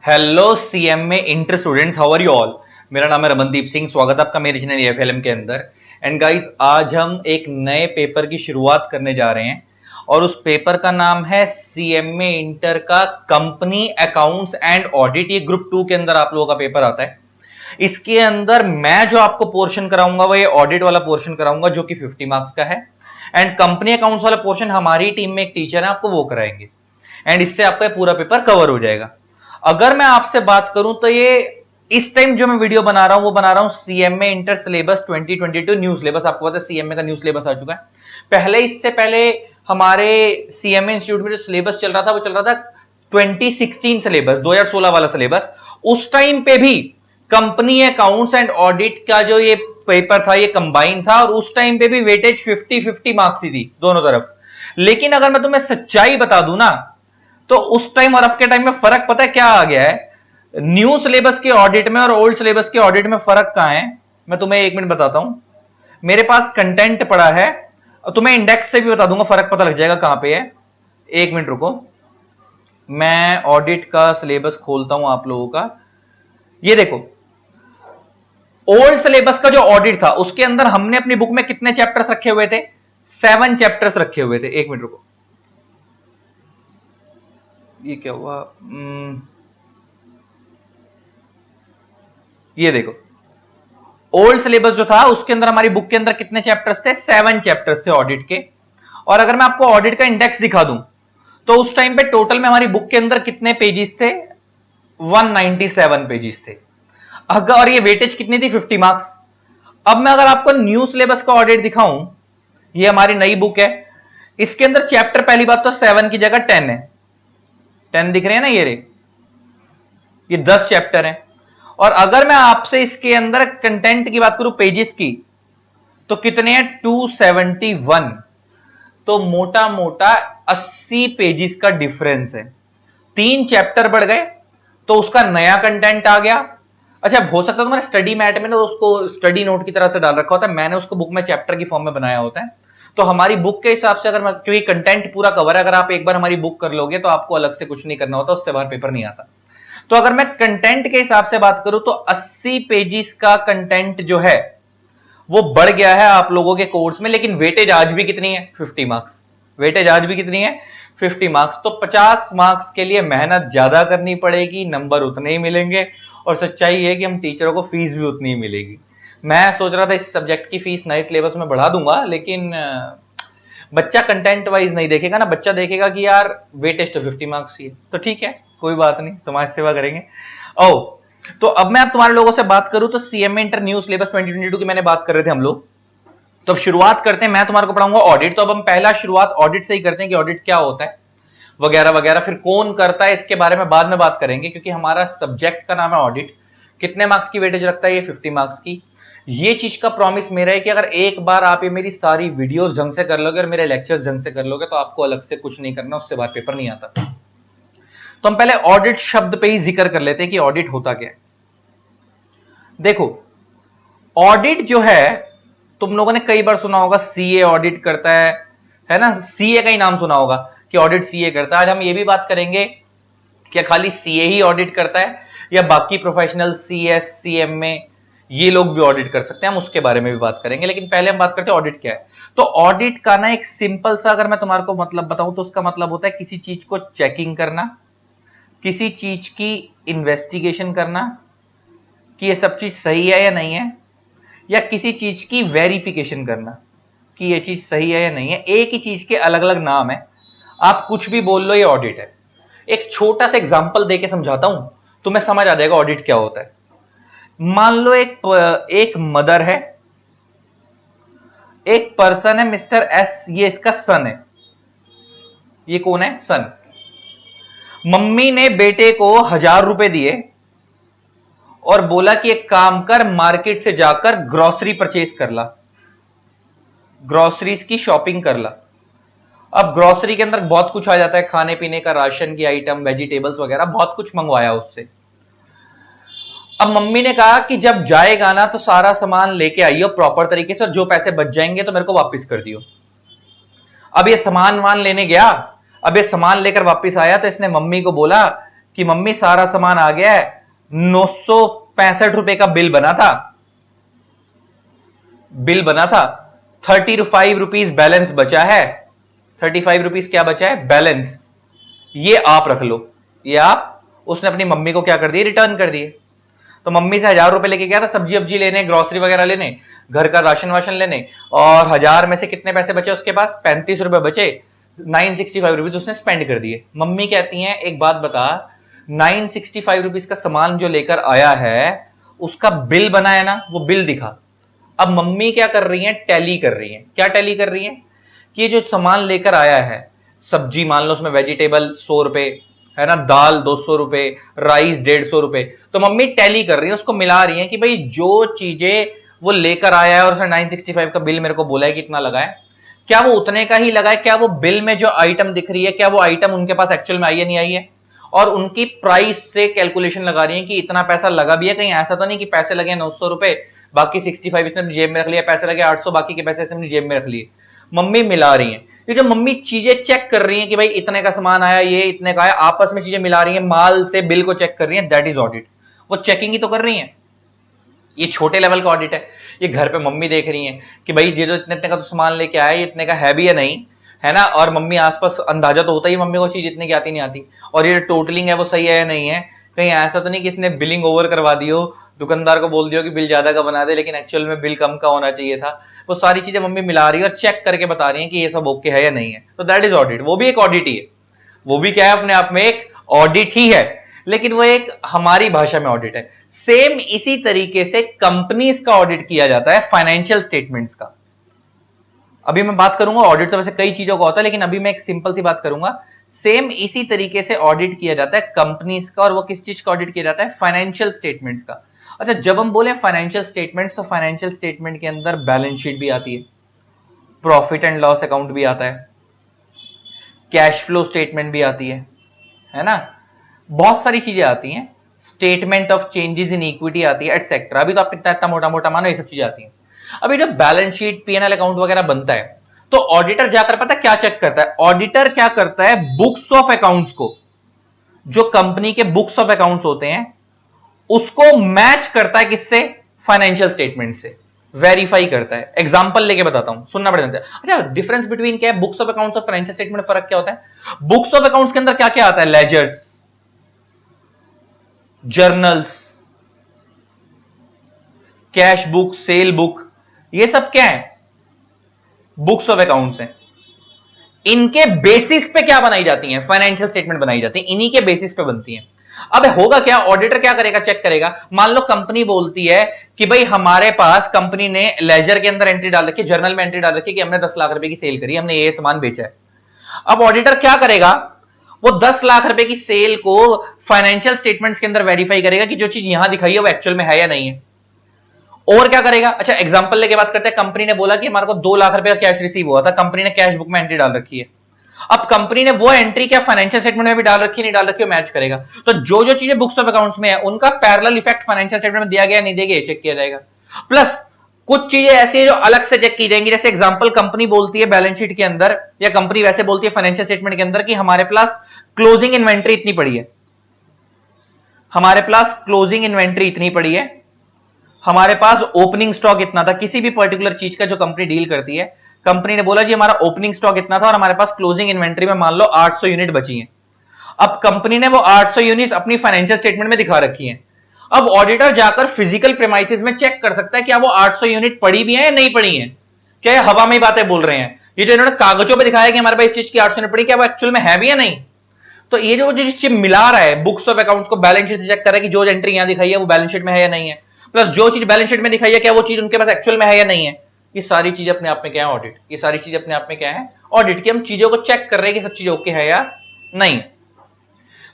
Hello CMA inter students, how are you all. मेरा नाम है रमनदीप सिंह। स्वागत है आपका मेरे चैनल एफएलएम के अंदर। एंड गाइस, आज हम एक नए पेपर की शुरुआत करने जा रहे हैं और उस पेपर का नाम है सीएमए इंटर का कंपनी अकाउंट्स एंड ऑडिट। ये ग्रुप 2 के अंदर आप लोगों का पेपर आता है। इसके अंदर मैं जो आपको पोर्शन कराऊंगा वो ये ऑडिट वाला पोर्शन कराऊंगा जो कि 50 मार्क्स का है। एंड कंपनी अकाउंट्स वाला पोर्शन हमारी टीम में एक टीचर है, आपको वो कराएंगे। एंड इससे आपका पूरा पेपर कवर हो जाएगा। अगर मैं आपसे बात करूं तो ये इस टाइम जो मैं वीडियो बना रहा हूं वो बना रहा हूं CMA inter syllabus 2022 new syllabus. आपको पता है सीएमए का न्यू सिलेबस आ चुका है। इससे पहले हमारे सीएमए इंस्टीट्यूट में जो सिलेबस चल रहा था वो चल रहा था 2016 सिलेबस, 2016 वाला सिलेबस। उस टाइम पे भी कंपनी अकाउंट्स एंड ऑडिट का जो ये पेपर था ये कंबाइन था और उस टाइम पे भी वेटेज 50-50 मार्क्स ही थी दोनों तरफ। लेकिन अगर मैं तुम्हें सच्चाई बता दूं ना, तो उस टाइम और अब के टाइम में फर्क पता है क्या आ गया है। न्यू सिलेबस के ऑडिट में और ओल्ड सिलेबस के ऑडिट में फर्क कहां है, मैं तुम्हें 1 मिनट बताता हूं। मेरे पास कंटेंट पड़ा है और तुम्हें इंडेक्स से भी बता दूंगा, फर्क पता लग जाएगा कहां पे है। 1 मिनट रुको, मैं ऑडिट का सिलेबस खोलता हूं आप लोगों का। ये देखो, ओल्ड सिलेबस का जो ऑडिट था उसके अंदर हमने अपनी बुक में कितने चैप्टर्स रखे हुए थे? 7 चैप्टर्स रखे हुए थे। 1 मिनट रुको, ये क्या हुआ? ये देखो, ओल्ड सिलेबस जो था उसके अंदर हमारी बुक के अंदर कितने चैप्टर्स थे? 7 चैप्टर्स थे ऑडिट के। और अगर मैं आपको ऑडिट का इंडेक्स दिखा दूं तो उस टाइम पे टोटल में हमारी बुक के अंदर कितने पेजेस थे? 197 पेजेस थे। अगर और ये वेटेज कितनी थी? 50 मार्क्स। अब मैं अगर आपको न्यू सिलेबस का ऑडिट दिखाऊं, ये हमारी नई बुक है, इसके अंदर चैप्टर पहली बात तो 7 की जगह 10 है। 10 दिख रहे हैं ना, ये 10 चैप्टर है। और अगर मैं आपसे इसके अंदर कंटेंट की बात करूं, पेजेस की, तो कितने हैं? 271। तो मोटा मोटा 80 पेजेस का डिफरेंस है। 3 चैप्टर बढ़ गए तो उसका नया कंटेंट आ गया। अच्छा, हो सकता है तुम्हारे स्टडी मैट में ना उसको स्टडी नोट की तरह से डाल रखा होता है, मैंने उसको बुक में चैप्टर की फॉर्म में बनाया होता है। तो हमारी बुक के हिसाब से अगर क्योंकि कंटेंट पूरा कवर है, अगर आप एक बार हमारी बुक कर लोगे तो आपको अलग से कुछ नहीं करना होता, उससे बाहर पेपर नहीं आता। तो अगर मैं कंटेंट के हिसाब से बात करूं तो 80 पेजेस का कंटेंट जो है वो बढ़ गया है आप लोगों के कोर्स में। लेकिन वेटेज आज भी कितनी है? 50 मार्क्स। वेटेज आज भी कितनी है? 50 मार्क्स। तो 50 मार्क्स के लिए मेहनत ज्यादा करनी पड़ेगी, नंबर उतने ही मिलेंगे। और सच्चाई है कि हम टीचरों को फीस भी उतनी ही मिलेगी। मैं सोच रहा था इस सब्जेक्ट की फीस नए सिलेबस में बढ़ा दूंगा, लेकिन बच्चा कंटेंट वाइज नहीं देखेगा ना, बच्चा देखेगा कि यार वेटेज तो 50 मार्क्स ही है। तो ठीक है, कोई बात नहीं, समाज सेवा करेंगे। ओ, तो अब मैं तुम्हारे लोगों से बात करूं तो सीएमए इंटर न्यू सिलेबस 2022 की मैंने बात कर रहे थे हम लोग। तो अब शुरुआत करते हैं, मैं तुम्हारे को पढ़ाऊंगा ऑडिट। तो अब हम पहला शुरुआत ऑडिट से ही करते हैं कि ऑडिट क्या होता है वगैरह वगैरह। फिर कौन करता है इसके बारे में बाद में बात करेंगे, क्योंकि हमारा सब्जेक्ट का नाम है ऑडिट। कितने मार्क्स की वेटेज रखता है? ये 50 मार्क्स की। ये चीज का प्रॉमिस मेरा है कि अगर एक बार आप ये मेरी सारी वीडियोस ढंग से कर लोगे और मेरे लेक्चर्स ढंग से कर लोगे तो आपको अलग से कुछ नहीं करना, उससे बाहर पेपर नहीं आता। तो हम पहले ऑडिट शब्द पे ही जिक्र कर लेते हैं कि ऑडिट होता क्या है। देखो, ऑडिट जो है, तुम लोगों ने कई बार सुना होगा सीए ऑडिट करता है ना? सीए का ही नाम सुना होगा कि ऑडिट सीए करता है। आज हम ये भी बात करेंगे क्या खाली सीए ही ऑडिट करता है या बाकी प्रोफेशनल सीएस सीएमए ये लोग भी ऑडिट कर सकते हैं, हम उसके बारे में भी बात करेंगे। लेकिन पहले हम बात करते हैं ऑडिट क्या है। तो ऑडिट का ना एक सिंपल सा अगर मैं तुम्हारे को मतलब बताऊं तो उसका मतलब होता है किसी चीज को चेकिंग करना, किसी चीज की इन्वेस्टिगेशन करना कि ये सब चीज सही है या नहीं है, या किसी चीज की वेरिफिकेशन करना कि ये चीज सही है या नहीं है। एक ही चीज के अलग अलग नाम है, आप कुछ भी बोल लो ये ऑडिट है। एक छोटा सा एग्जांपल देके समझाता हूं, तुम्हें समझ आ जाएगा ऑडिट क्या होता है। मान लो एक मदर है, एक पर्सन है मिस्टर एस, ये इसका सन है। ये कौन है? सन। मम्मी ने बेटे को 1000 रुपए दिए और बोला कि एक काम कर, मार्केट से जाकर ग्रोसरी परचेज कर ला, ग्रोसरीज की शॉपिंग कर ला। अब ग्रोसरी के अंदर बहुत कुछ आ जाता है, खाने पीने का, राशन की आइटम, वेजिटेबल्स वगैरह, बहुत कुछ मंगवाया उससे। अब मम्मी ने कहा कि जब जाएगा ना तो सारा सामान लेके आइयो प्रॉपर तरीके से, और जो पैसे बच जाएंगे तो मेरे को वापस कर दियो। अब ये सामान वान लेने गया, अब ये सामान लेकर वापस आया तो इसने मम्मी को बोला कि मम्मी सारा सामान आ गया है, 965 रुपए का बिल बना था, 35 रुपीज बैलेंस बचा है, 35 रुपीज क्या बचा है, बैलेंस, ये आप रख लो। ये आप उसने अपनी मम्मी को क्या कर दिए, रिटर्न कर दिए। तो मम्मी से 1000 रुपए लेके गया था सब्जी वब्जी लेने, ग्रोसरी वगैरह लेने, घर का राशन वाशन लेने, और 1000 में से कितने पैसे बचे उसके पास, 35 रुपए बचे, 965 रुपीज उसने स्पेंड कर दिए। मम्मी कहती हैं एक बात बता, 965 रुपीज का सामान जो लेकर आया है उसका बिल बना है ना, वो बिल दिखा। अब मम्मी क्या कर रही है, टैली कर रही है। क्या टैली कर रही है कि ये जो सामान लेकर आया है, सब्जी मान लो उसमें वेजिटेबल 100 रुपए है ना, दाल 200 रुपए, राइस 150 रुपए, तो मम्मी टैली कर रही है, उसको मिला रही है कि भाई जो चीजें वो लेकर आया है और उसने 965 का बिल मेरे को बोला है कितना लगा है, क्या वो उतने का ही लगा है, क्या वो बिल में जो आइटम दिख रही है क्या वो आइटम उनके पास एक्चुअल में आई है नहीं आई है, और उनकी प्राइस से कैलकुलेशन लगा रही है कि इतना पैसा लगा भी है। कहीं ऐसा तो नहीं कि पैसे लगे 900 रुपए, बाकी 65 इसने अपनी जेब में रख लिया, पैसे लगे 800, बाकी के पैसे इसने अपनी जेब में रख लिए। मम्मी मिला रही है, क्योंकि मम्मी चीजें चेक कर रही है कि भाई इतने का सामान आया, ये इतने का आया, आपस में चीजें मिला रही है, माल से बिल को चेक कर रही है, दैट इज ऑडिट। वो चेकिंग ही तो कर रही है। ये छोटे लेवल का ऑडिट है। ये घर पे मम्मी देख रही है कि भाई ये जो इतने इतने का तो सामान लेके आया, ये इतने का है भी या नहीं, है ना, और मम्मी आसपास अंदाजा तो होता ही मम्मी को चीज इतने की आती नहीं आती, और ये टोटलिंग है वो सही है या नहीं है, कहीं ऐसा तो नहीं कि इसने बिलिंग ओवर करवा दी हो, दुकानदार को बोल दियो कि बिल ज्यादा का बना दे लेकिन एक्चुअल में बिल कम का होना चाहिए था। वो सारी चीजें मम्मी मिला रही है और चेक करके बता रही है कि ये सब ओके है या नहीं है। तो दैट इज ऑडिट। वो भी एक ऑडिट ही है, वो भी क्या है, अपने आप में एक ऑडिट ही है, लेकिन वो एक हमारी भाषा में ऑडिट है। सेम इसी तरीके से कंपनीज का ऑडिट किया जाता है, फाइनेंशियल स्टेटमेंट्स का। अभी मैं बात करूंगा, ऑडिट तो वैसे कई चीजों का होता है, लेकिन अभी मैं एक सिंपल सी बात करूंगा। सेम इसी तरीके से ऑडिट किया जाता है कंपनीज का, और वो किस चीज का ऑडिट किया जाता है, फाइनेंशियल स्टेटमेंट्स का। अच्छा, जब हम बोले फाइनेंशियल स्टेटमेंट्स, तो फाइनेंशियल स्टेटमेंट के अंदर बैलेंस शीट भी आती है, प्रॉफिट एंड लॉस अकाउंट भी आता है, कैश फ्लो स्टेटमेंट भी आती है ना, बहुत सारी चीजें आती हैं, statement of changes in equity आती है, एटसेट्रा। अभी तो आप इतना मोटा मोटा मानो, ये सब चीजें आती हैं। अभी जब बैलेंस शीट, पीएनएल अकाउंट वगैरह बनता है, तो ऑडिटर जाकर पता क्या चेक करता है, ऑडिटर क्या करता है, बुक्स ऑफ अकाउंट्स को, जो कंपनी के बुक्स ऑफ अकाउंट्स होते हैं उसको मैच करता है किससे, फाइनेंशियल स्टेटमेंट से, वेरीफाई करता है। एग्जांपल लेके बताता हूं, सुनना पड़ेगा। अच्छा, डिफरेंस बिटवीन क्या है, बुक्स ऑफ अकाउंट्स और फाइनेंशियल स्टेटमेंट में फर्क क्या होता है। बुक्स ऑफ अकाउंट्स के अंदर क्या क्या आता है, ledgers, journals, cash book, sale book, ये सब क्या है, बुक्स ऑफ अकाउंट्स हैं। इनके बेसिस पे क्या बनाई जाती हैं, फाइनेंशियल स्टेटमेंट बनाई जाती है, इन्हीं के बेसिस पे बनती हैं। अब होगा क्या, ऑडिटर क्या करेगा, चेक करेगा। मान लो कंपनी बोलती है कि भाई हमारे पास, कंपनी ने लेजर के अंदर एंट्री डाल रखी, जर्नल में एंट्री डाल रखी कि हमने 10 लाख रुपए की सेल करी, हमने ये सामान बेचा है। अब ऑडिटर क्या करेगा, वो 10 लाख रुपए की सेल को फाइनेंशियल स्टेटमेंट्स के अंदर वेरीफाई करेगा कि जो चीज यहां दिखाई है वो एक्चुअल में है या नहीं है। और क्या करेगा, अच्छा एग्जांपल लेके बात करते हैं। कंपनी ने बोला कि हमारे को 2 लाख रुपए का कैश रिसीव हुआ था, कंपनी ने कैश बुक में एंट्री डाल रखी है। अब कंपनी ने वो एंट्री क्या फाइनेंशियल स्टेटमेंट में भी डाल रखी है, नहीं डाल रखी है, मैच करेगा। तो जो जो चीजें बुक्स ऑफ अकाउंट्स में है उनका पैरेलल इफेक्ट फाइनेंशियल स्टेटमेंट में दिया गया नहीं दिया गया, चेक किया जाएगा। प्लस कुछ चीजें ऐसी है जो अलग से चेक की जाएंगी। जैसे एग्जांपल, कंपनी बोलती है बैलेंस शीट के अंदर, या कंपनी वैसे बोलती है फाइनेंशियल स्टेटमेंट के अंदर कि हमारे पास क्लोजिंग इन्वेंट्री इतनी पड़ी है, हमारे पास क्लोजिंग इन्वेंट्री इतनी पड़ी है, हमारे पास ओपनिंग स्टॉक इतना था, किसी भी पर्टिकुलर चीज का जो कंपनी डील करती है। कंपनी ने बोला जी हमारा ओपनिंग स्टॉक इतना था और हमारे पास क्लोजिंग इन्वेंट्री में मान लो 800 यूनिट बची हैं। अब कंपनी ने वो 800 यूनिट अपनी फाइनेंशियल स्टेटमेंट में दिखा रखी हैं। अब ऑडिटर जाकर फिजिकल प्रेमाइसिस में चेक कर सकता है कि वो 800 यूनिट पड़ी भी है या नहीं पड़ी है, क्या ये हवा में ही बातें बोल रहे हैं। ये जो इन्होंने कागजों पे दिखाया कि हमारे पास इस चीज की 800 यूनिट पड़ी, क्या वो एक्चुअल में है भी या नहीं। तो ये जो चीज मिला रहा है, बुक्स ऑफ अकाउंट्स को बैलेंस शीट से चेक कर रहा है कि जो एंट्री यहां दिखाई है वो बैलेंस शीट में है या नहीं है, प्लस जो चीज बैलेंस शीट में दिखाई है क्या वो चीज उनके पास एक्चुअल में है या नहीं है। ये सारी चीज अपने आप में क्या है, ऑडिट। ये सारी चीज अपने आप में क्या है, ऑडिट। की हम चीजों को चेक कर रहे हैं कि सब चीजें ओके है या नहीं।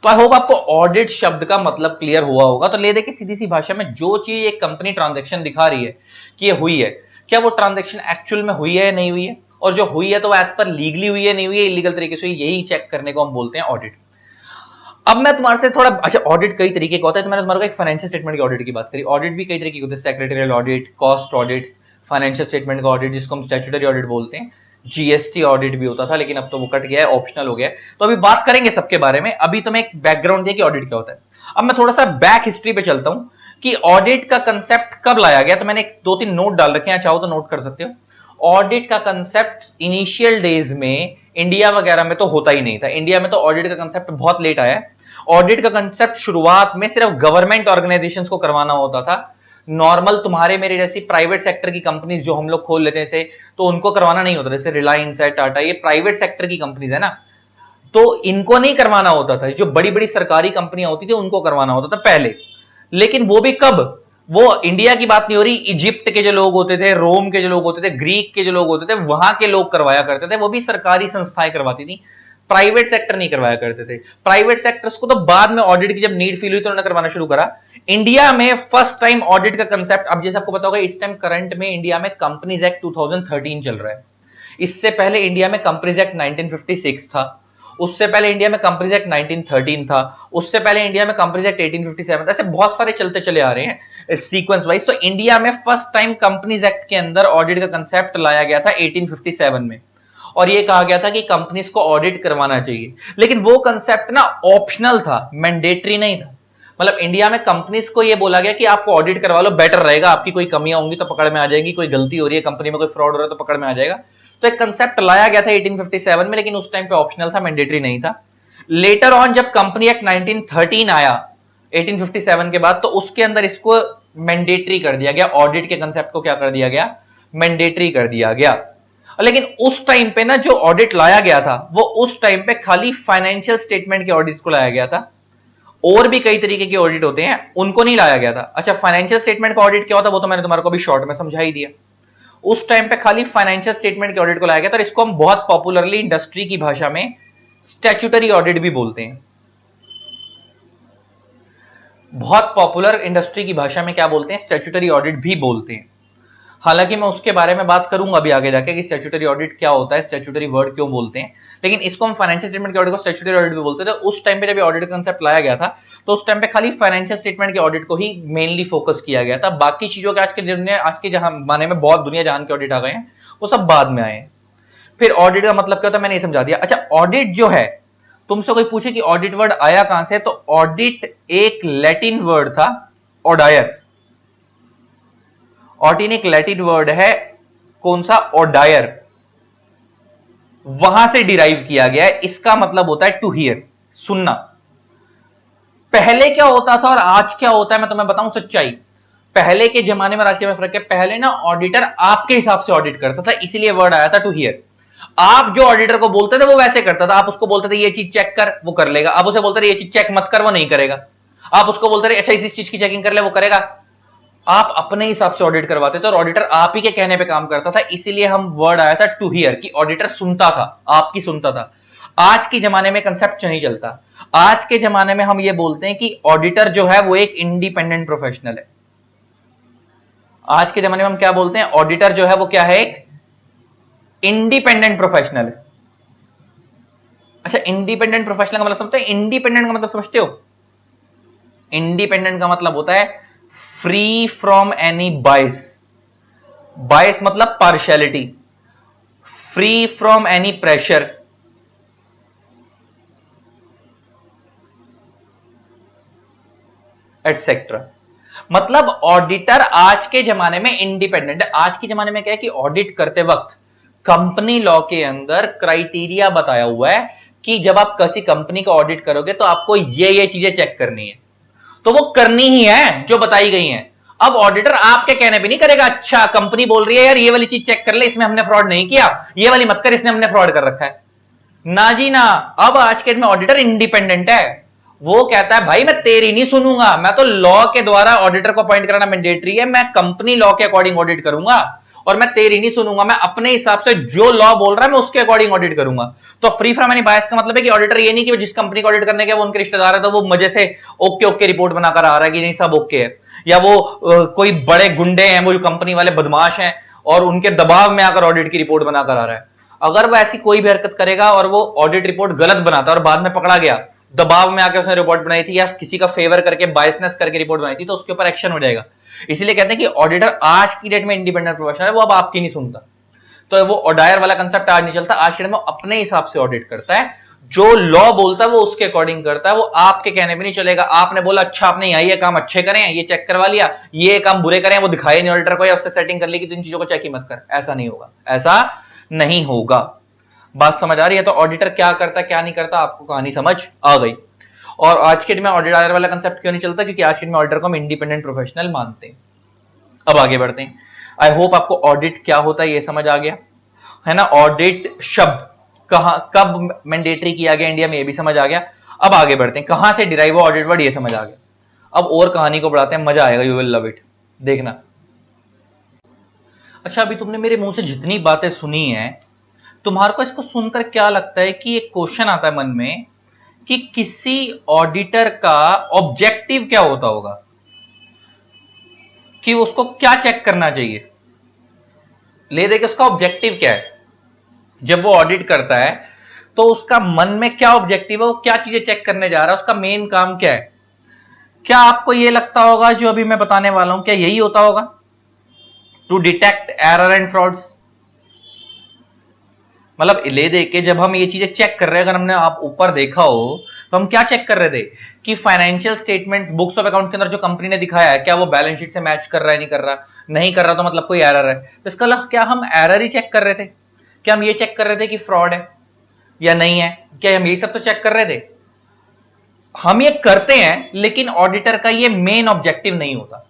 तो आई होप आपको ऑडिट शब्द का मतलब क्लियर हुआ होगा। तो ले देखिए सीधी सी भाषा में, जो चीज एक कंपनी ट्रांजैक्शन दिखा रही है कि ये हुई है, क्या वो ट्रांजैक्शन एक्चुअल में हुई है या नहीं हुई है, और जो हुई है तो वो एज पर लीगली हुई है नहीं हुई है, इलीगल तरीके से, यही चेक करने को हम बोलते हैं ऑडिट। अब मैं तुम्हारे से थोड़ा, अच्छा ऑडिट कई तरीके का होता है, तो मैंने तुम्हारे को एक फाइनेंशियल स्टेटमेंट की ऑडिट की बात करी। ऑडिट भी कई तरीके के होते हैं, secretarial audit, cost audit, financial statement का ऑडिट जिसको हम स्टैट्यूटरी ऑडिट बोलते हैं। जीएसटी ऑडिट भी होता था, लेकिन अब तो वो कट गया है, ऑप्शनल हो गया है। तो अभी बात करेंगे सबके बारे में। अभी तो मैं एक बैकग्राउंड दिया कि ऑडिट क्या होता है। अब मैं थोड़ा सा बैक हिस्ट्री पे चलता हूं कि ऑडिट का कंसेप्ट कब लाया गया। तो मैंने दो तीन नोट डाल रखे हैं, चाहो तो नोट कर सकते हो। ऑडिट का कंसेप्ट इनिशियल डेज में इंडिया वगैरह में तो होता ही नहीं था। इंडिया में तो ऑडिट का कंसेप्ट बहुत लेट आया है। ऑडिट का कंसेप्ट शुरुआत में सिर्फ गवर्नमेंट ऑर्गेनाइजेशंस को करवाना होता था। नॉर्मल तुम्हारे मेरे जैसी प्राइवेट सेक्टर की कंपनीज जो हम लोग खोल लेते हैं जैसे, तो उनको करवाना नहीं होता। जैसे रिलायंस है, टाटा, ये प्राइवेट सेक्टर की कंपनीज है ना, तो इनको नहीं करवाना होता था। जो बड़ी बड़ी सरकारी कंपनियां होती थी उनको करवाना होता था पहले। लेकिन वो भी कब, वो इंडिया की बात नहीं हो रही, इजिप्ट के जो लोग होते थे, रोम के जो लोग होते थे, ग्रीक के जो लोग होते थे, वहां के लोग करवाया करते थे। वो भी सरकारी संस्थाएं करवाती थी, प्राइवेट सेक्टर नहीं करवाया करते थे। प्राइवेट सेक्टर्स को तो बाद में ऑडिट की जब नीड फील हुई तो उन्होंने करवाना शुरू करा। इंडिया में फर्स्ट टाइम ऑडिट का कंसेप्ट, अब जैसे आपको पता होगा इस टाइम करंट में इंडिया में कंपनीज एक्ट 2013 चल रहा है। इससे पहले इंडिया में कंपनीज एक्ट 1956 था। उससे पहले इंडिया में कंपनीज एक्ट 1913 था। उससे पहले इंडिया में कंपनीज एक्ट 1857 था। ऐसे बहुत सारे चलते चले आ रहे हैं सीक्वेंस वाइज। तो इंडिया में फर्स्ट टाइम कंपनीज एक्ट के अंदर ऑडिट का कंसेप्ट लाया गया था 1857 में, और ये कहा गया था कि कंपनीज को ऑडिट करवाना चाहिए। लेकिन वो कंसेप्ट ना ऑप्शनल था, मैंडेटरी नहीं था। मतलब इंडिया में कंपनीज को ये बोला गया कि आपको ऑडिट करवा लो, बेटर रहेगा, आपकी कोई कमियां होंगी तो पकड़ में आ जाएगी, कोई गलती हो रही है कंपनी में, कोई फ्रॉड हो रहा है तो पकड़ में आ जाएगा। तो एक कंसेप्ट लाया गया था 1857 में, लेकिन उस टाइम पे ऑप्शनल था, मैंडेटरी नहीं था। लेटर ऑन जब कंपनी एक्ट 1913 आया 1857 के बाद, तो उसके अंदर इसको मैंडेटरी कर दिया गया। ऑडिट के कंसेप्ट को क्या कर दिया गया, मैंडेटरी कर दिया गया। लेकिन उस टाइम पे ना जो ऑडिट लाया गया था वो उस टाइम पे खाली फाइनेंशियल स्टेटमेंट के ऑडिट को लाया गया था। और भी कई तरीके के ऑडिट होते हैं, उनको नहीं लाया गया था। अच्छा, फाइनेंशियल स्टेटमेंट का ऑडिट क्या होता है वो तो मैंने तुम्हारे को भी शॉर्ट में समझा ही दिया। उस टाइम पे खाली फाइनेंशियल स्टेटमेंट के ऑडिट को लाया गया था, और इसको हम बहुत पॉपुलरली इंडस्ट्री की भाषा में स्टैट्यूटरी ऑडिट भी बोलते हैं। बहुत पॉपुलर इंडस्ट्री की भाषा में क्या बोलते हैं, स्टैट्यूटरी ऑडिट भी बोलते हैं। हालांकि मैं उसके बारे में बात करूंगा अभी आगे जाके कि स्टैट्यूटरी ऑडिट क्या होता है, स्टैट्यूटरी वर्ड क्यों बोलते हैं। लेकिन इसको हम फाइनेंशियल स्टेटमेंट के ऑडिट को स्टैट्यूटरी ऑडिट भी बोलते थे। उस टाइम पे जब ऑडिट कंसेप्ट लाया गया था तो उस टाइम पे खाली फाइनेंशियल स्टेटमेंट के ऑडिट को ही मेनली फोकस किया गया था। बाकी चीजों के आज के जमाने में बहुत दुनिया जान के ऑडिट आ गए हैं, वो सब बाद में आए। फिर ऑडिट का मतलब क्या होता है मैंने ये समझा दिया। अच्छा, ऑडिट जो है, तुमसे कोई पूछे कि ऑडिट वर्ड आया कहां से, तो ऑडिट एक लैटिन वर्ड था, ऑडायर। ऑडिट एक लैटिन वर्ड है, कौन सा, ऑडायर, वहां से डिराइव किया गया है। इसका मतलब होता है टू हियर, सुनना। पहले क्या होता था और आज क्या होता है मैं तुम्हें बताऊं सच्चाई। पहले के जमाने में आज के में फर्क है। पहले ना ऑडिटर आपके हिसाब से ऑडिट करता था, इसीलिए वर्ड आया था टू हियर। आप जो ऑडिटर को बोलते थे वो वैसे करता था। आप उसको बोलते थे ये चीज चेक कर, वो कर लेगा। आप उसे बोलते थे ये चीज चेक मत कर, वो नहीं करेगा। आप उसको बोलते थे अच्छा इस चीज की चेकिंग कर ले, वो करेगा। आप अपने हिसाब से ऑडिट करवाते थे और ऑडिटर आप ही के कहने पे काम करता था। इसीलिए हम वर्ड आया था टू हियर, कि ऑडिटर सुनता था, आपकी सुनता था। आज के जमाने में कंसेप्ट नहीं चलता। आज के जमाने में हम ये बोलते हैं कि ऑडिटर जो है वो एक इंडिपेंडेंट प्रोफेशनल है। आज के जमाने में हम क्या बोलते हैं, ऑडिटर जो है वो क्या है, एक इंडिपेंडेंट प्रोफेशनल है। अच्छा, इंडिपेंडेंट प्रोफेशनल का मतलब समझते हो, इंडिपेंडेंट का मतलब समझते हो? इंडिपेंडेंट का मतलब होता है फ्री फ्रॉम एनी बायस। बायस मतलब partiality. Free from any pressure, etcetera. मतलब ऑडिटर आज के जमाने में इंडिपेंडेंट है। आज के जमाने में क्या है कि ऑडिट करते वक्त कंपनी लॉ के अंदर क्राइटेरिया बताया हुआ है कि जब आप किसी कंपनी का ऑडिट करोगे तो आपको ये चीजें चेक करनी है, तो वो करनी ही है जो बताई गई हैं। अब ऑडिटर आपके कहने पे नहीं करेगा, अच्छा कंपनी बोल रही है यार ये वाली चीज चेक कर ले, इसमें हमने फ्रॉड नहीं किया, ये वाली मत कर, इसने हमने फ्रॉड कर रखा है। ना जी ना। अब आज के में ऑडिटर इंडिपेंडेंट है। वो कहता है भाई मैं तेरी नहीं सुनूंगा, मैं तो लॉ के द्वारा ऑडिटर को अपॉइंट कराना मैंडेटरी है, मैं कंपनी लॉ के अकॉर्डिंग ऑडिट करूंगा और मैं तेरी नहीं सुनूंगा। मैं अपने हिसाब से जो लॉ बोल रहा है मैं उसके अकॉर्डिंग ऑडिट करूंगा। तो फ्री फ्रॉम एनी बायस का मतलब है कि ऑडिटर ये नहीं कि जिस कंपनी को ऑडिट करने के वो उनके रिश्तेदार है तो वो मजे से ओके ओके रिपोर्ट बनाकर आ रहा है कि नहीं सब ओके है, या वो कोई बड़े गुंडे हैं, वो जो कंपनी वाले बदमाश हैं और उनके दबाव में आकर ऑडिट की रिपोर्ट बनाकर आ रहा है। अगर वो ऐसी कोई भी हरकत करेगा और वो ऑडिट रिपोर्ट गलत बनाता है और बाद में पकड़ा गया, दबाव में आकर उसने रिपोर्ट बनाई थी या किसी का फेवर करके बायसनेस करके रिपोर्ट बनाई थी, तो उसके ऊपर एक्शन हो जाएगा। इसीलिए कहते हैं कि ऑडिटर आज की डेट में इंडिपेंडेंट प्रोफेशनल है, वो अब आपकी नहीं सुनता। तो वो ओडायर वाला कंसेप्ट आज नहीं चलता। आज के टाइम में अपने हिसाब से ऑडिट करता है, जो लॉ बोलता है वो उसके अकॉर्डिंग करता है, वो आपके कहने पे नहीं चलेगा। आपने बोला अच्छा आपने ये काम अच्छे करें, ये चेक करवा लिया, ये काम बुरे करें, वो दिखाई नहीं ऑडिटर को या उससे सेटिंग कर ली कि तू इन चीजों को चेक ही मत कर, ऐसा नहीं होगा, ऐसा नहीं होगा। बात समझ आ रही है? तो ऑडिटर क्या करता क्या नहीं करता, आपको कहानी समझ आ गई। और आज के दिन में ऑडिटर वाला कंसेप्ट क्यों नहीं चलता, क्योंकि आज के दिन में ऑडिटर को हम इंडिपेंडेंट प्रोफेशनल मानते हैं। अब आगे बढ़ते हैं। आई होप आपको ऑडिट क्या होता है ये समझ आ गया है ना। ऑडिट शब्द कब मैंडेटरी किया गया इंडिया में ये भी समझ आ गया। अब आगे बढ़ते हैं, कहां से डिराइव हुआ ऑडिट वर्ड ये समझ आ गया। अब और कहानी को बढ़ाते हैं, मजा आएगा, यू विल लव इट, देखना। अच्छा, अभी तुमने मेरे मुंह से जितनी बातें सुनी है, तुम्हारे को इसको सुनकर क्या लगता है कि एक क्वेश्चन आता है मन में कि किसी ऑडिटर का ऑब्जेक्टिव क्या होता होगा, कि उसको क्या चेक करना चाहिए, ले दे के उसका ऑब्जेक्टिव क्या है। जब वो ऑडिट करता है तो उसका मन में क्या ऑब्जेक्टिव है, वो क्या चीजें चेक करने जा रहा है, उसका मेन काम क्या है। क्या आपको यह लगता होगा जो अभी मैं बताने वाला हूं, क्या यही होता होगा, to detect error and frauds. मतलब ले दे के जब हम ये चीजें चेक कर रहे हैं, अगर हमने आप ऊपर देखा हो तो हम क्या चेक कर रहे थे कि financial statements, books of account के अंदर जो कंपनी ने दिखाया है क्या वो बैलेंस शीट से मैच कर रहा है, नहीं कर रहा, नहीं कर रहा तो मतलब कोई एरर है। तो इसका क्या हम एरर ही चेक कर रहे थे, क्या हम ये चेक कर रहे थे कि फ्रॉड है या नहीं है, क्या हम ये सब तो चेक कर रहे थे। हम ये करते हैं, लेकिन ऑडिटर का ये मेन ऑब्जेक्टिव नहीं होता,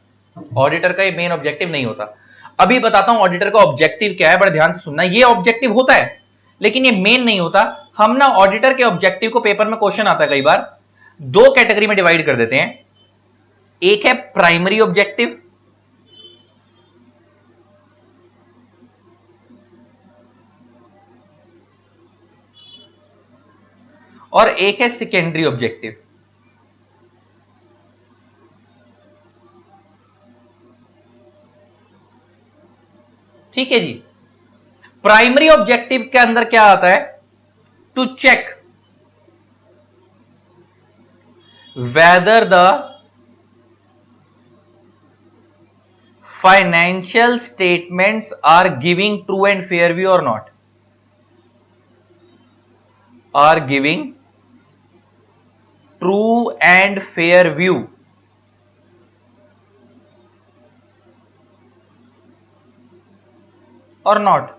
ऑडिटर का ये मेन ऑब्जेक्टिव नहीं होता। अभी बताता हूं ऑडिटर का ऑब्जेक्टिव क्या है, बड़े ध्यान से सुनना। ये ऑब्जेक्टिव होता है लेकिन ये मेन नहीं होता। हम ना ऑडिटर के ऑब्जेक्टिव को, पेपर में क्वेश्चन आता है कई बार, दो कैटेगरी में डिवाइड कर देते हैं। एक है प्राइमरी ऑब्जेक्टिव, और एक है सेकेंडरी ऑब्जेक्टिव। ठीक है जी। प्राइमरी ऑब्जेक्टिव के अंदर क्या आता है, to check whether the financial statements are giving true and fair view और not, are giving true and fair view और नॉट।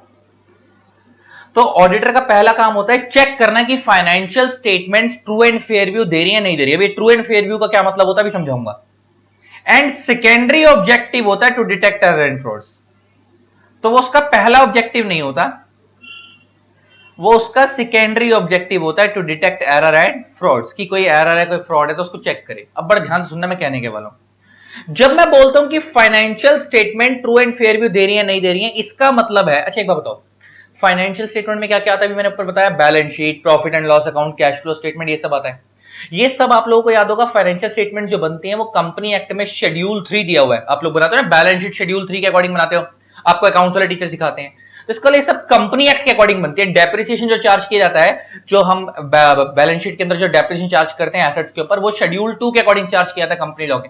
तो ऑडिटर का पहला काम होता है चेक करना कि financial statements true and fair view दे रही है नहीं दे रही है। ट्रू एंड फेयर व्यू का क्या मतलब होता है भी समझाऊंगा। एंड सेकेंडरी ऑब्जेक्टिव होता है to detect error and frauds. तो वो उसका पहला ऑब्जेक्टिव नहीं होता, वो उसका सेकेंडरी ऑब्जेक्टिव होता है to detect error and frauds, की कोई एरर है कोई फ्रॉड है तो उसको चेक करे। अब बड़ा ध्यान से सुनना मैं कहने के वाला हूं। जब मैं बोलता हूं कि financial statement true and fair view दे रही है नहीं दे रही है, इसका मतलब है, अच्छा एक बात बताओ, फाइनेंशियल स्टेटमेंट में क्या क्या आता है, मैंने ऊपर बताया, balance sheet, profit and loss account, cash flow statement, ये सब आता है। ये सब आप लोगों को याद होगा, फाइनेंशियल स्टेटमेंट जो बनती है वो कंपनी एक्ट में शेड्यूल 3 दिया हुआ है। आप लोग बनाते हो ना बैलेंस शीट, शेड्यूल 3 के अकॉर्डिंग बनाते हो, आपको अकाउंट्स वाले टीचर सिखाते हैं। तो इसका लिए सब कंपनी एक्ट के अकॉर्डिंग बनती है। डेप्रिसिएशन जो चार्ज किया जाता है, जो हम बैलेंस शीट के अंदर जो डेप्रिसिएशन चार्ज करते हैं एसेट्स के ऊपर, वो शेड्यूल 2 के अकॉर्डिंग चार्ज किया जाता है कंपनी लॉ के।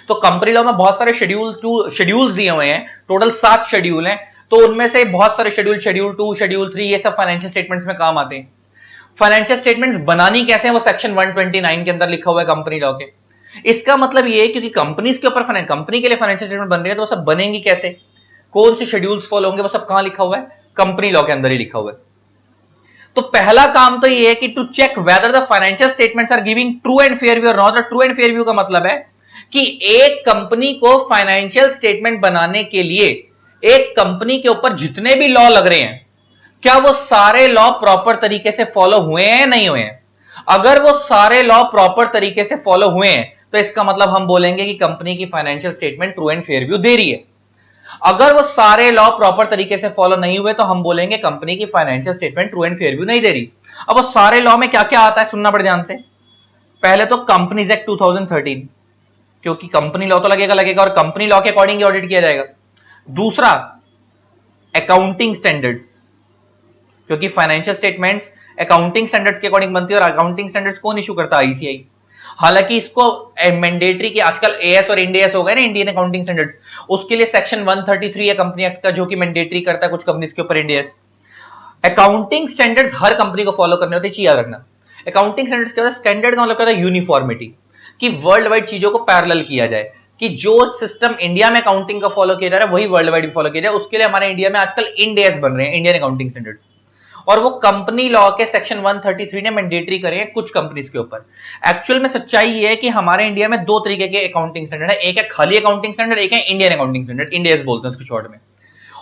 तो कंपनी लॉ में बहुत सारे शेड्यूल्स दिए हुए हैं, टोटल 7 शेड्यूल हैं। तो उनमें से बहुत सारे शेड्यूल 2, शेड्यूल 3, ये सब फाइनेंशियल स्टेटमेंट्स में काम आते हैं। फाइनेंशियल स्टेटमेंट्स बनानी कैसे है, वो सेक्शन 129 के अंदर लिखा हुआ है कंपनी लॉ के। इसका मतलब ये है क्योंकि कंपनीज के ऊपर कंपनी के लिए फाइनेंशियल स्टेटमेंट बन रही है, तो वो सब बनेंगी कैसे, कौन से शेड्यूल्स फॉलो होंगे, वो सब कहां लिखा हुआ है, कंपनी लॉ के अंदर ही लिखा हुआ है। तो पहला काम तो ये है कि to check whether the financial statements are giving true and fair view और not. True and fair view का मतलब है कि एक कंपनी को फाइनेंशियल स्टेटमेंट बनाने के लिए एक कंपनी के ऊपर जितने भी लॉ लग रहे हैं, क्या वो सारे लॉ प्रॉपर तरीके से फॉलो हुए हैं नहीं हुए हैं। अगर वो सारे लॉ प्रॉपर तरीके से फॉलो हुए हैं तो इसका मतलब हम बोलेंगे कि कंपनी की financial statement true and fair view दे रही है। अगर वो सारे लॉ प्रॉपर तरीके से फॉलो नहीं हुए तो हम बोलेंगे कंपनी की financial statement true and fair view नहीं दे रही। अब वो सारे लॉ में क्या क्या आता है सुनना बड़े ध्यान से। पहले तो कंपनीज एक्ट 2013, क्योंकि कंपनी लॉ तो लगेगा और कंपनी लॉ के अकॉर्डिंग ऑडिट किया जाएगा। दूसरा अकाउंटिंग स्टैंडर्ड्स, क्योंकि फाइनेंशियल स्टेटमेंट्स अकाउंटिंग स्टैंडर्ड्स के अकॉर्डिंग बनती है और अकाउंटिंग स्टैंडर्ड्स कौन इशू करता है, आईसीआई। हालांकि इसको मैंडेटरी की आजकल एएस और इंडियस हो गए ना, इंडियन अकाउंटिंग स्टैंडर्ड्स, उसके लिए सेक्शन 133 है कंपनी एक्ट का जो कि मैंडेटरी करता है कुछ कंपनीज के ऊपर इंडियस। अकाउंटिंग स्टैंडर्ड्स हर कंपनी को फॉलो करने होते हैं, याद रखना। अकाउंटिंग स्टैंडर्ड्स क्या होता है? स्टैंडर्ड का मतलब क्या होता है? यूनिफॉर्मिटी, कि वर्ल्ड वाइड चीजों को पैरेलल किया जाए, कि जो सिस्टम इंडिया में अकाउंटिंग का फॉलो किया जा रहा है वही वर्ल्ड वाइड फॉलो किया जाए। उसके लिए हमारे इंडिया में आजकल इंडियस बन रहे हैं, इंडियन अकाउंटिंग स्टैंडर्ड्स, और वो कंपनी लॉ के सेक्शन 133 ने मैंडेटरी करे हैं कुछ कंपनीज के ऊपर। एक्चुअल में सच्चाई ये है कि हमारे इंडिया में दो तरीके के अकाउंटिंग स्टैंडर्ड है, एक है खाली अकाउंटिंग स्टैंडर्ड, एक है इंडियन अकाउंटिंग स्टैंडर्ड, इंडियस बोलते हैं उसको शॉर्ट में।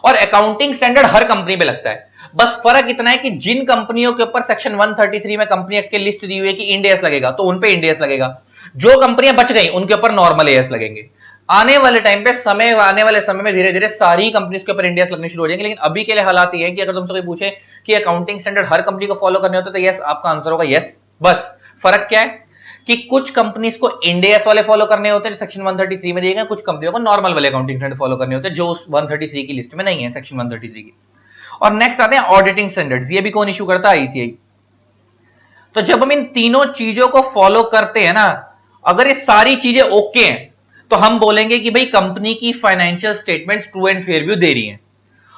और अकाउंटिंग स्टैंडर्ड हर कंपनी पे लगता है, बस फर्क इतना है कि जिन कंपनियों के ऊपर सेक्शन 133 में कंपनी एक्ट की लिस्ट दी हुई है कि इंडियस लगेगा तो उन पे इंडियस लगेगा, जो कंपनियां बच गई उनके ऊपर नॉर्मल एएस लगेंगे। आने वाले टाइम पे आने वाले समय में धीरे धीरे सारी कंपनीज के ऊपर इंडियस लगने शुरू हो जाएंगे। लेकिन अभी के लिए हालात ये है कि अगर तुमसे कोई पूछे कि अकाउंटिंग स्टैंडर्ड हर कंपनी को फॉलो करने होते तो यस, आपका आंसर होगा यस। बस फर्क क्या है कि कुछ कंपनीज को इंडियस वाले फॉलो करने होते हैं जो सेक्शन 133 में दिए गए, कुछ कंपनियों को नॉर्मल वाले अकाउंटिंग स्टैंडर्ड फॉलो करने होते हैं जो उस 133 की लिस्ट में नहीं है, सेक्शन 133 की। और नेक्स्ट आते हैं ऑडिटिंग स्टैंडर्ड्स। ये भी कौन इशू करता है? आईसीआई। तो जब हम इन तीनों चीजों को फॉलो करते हैं ना, अगर ये सारी चीजें ओके हैं तो हम बोलेंगे कि भाई कंपनी की financial statements true and fair view दे रही हैं।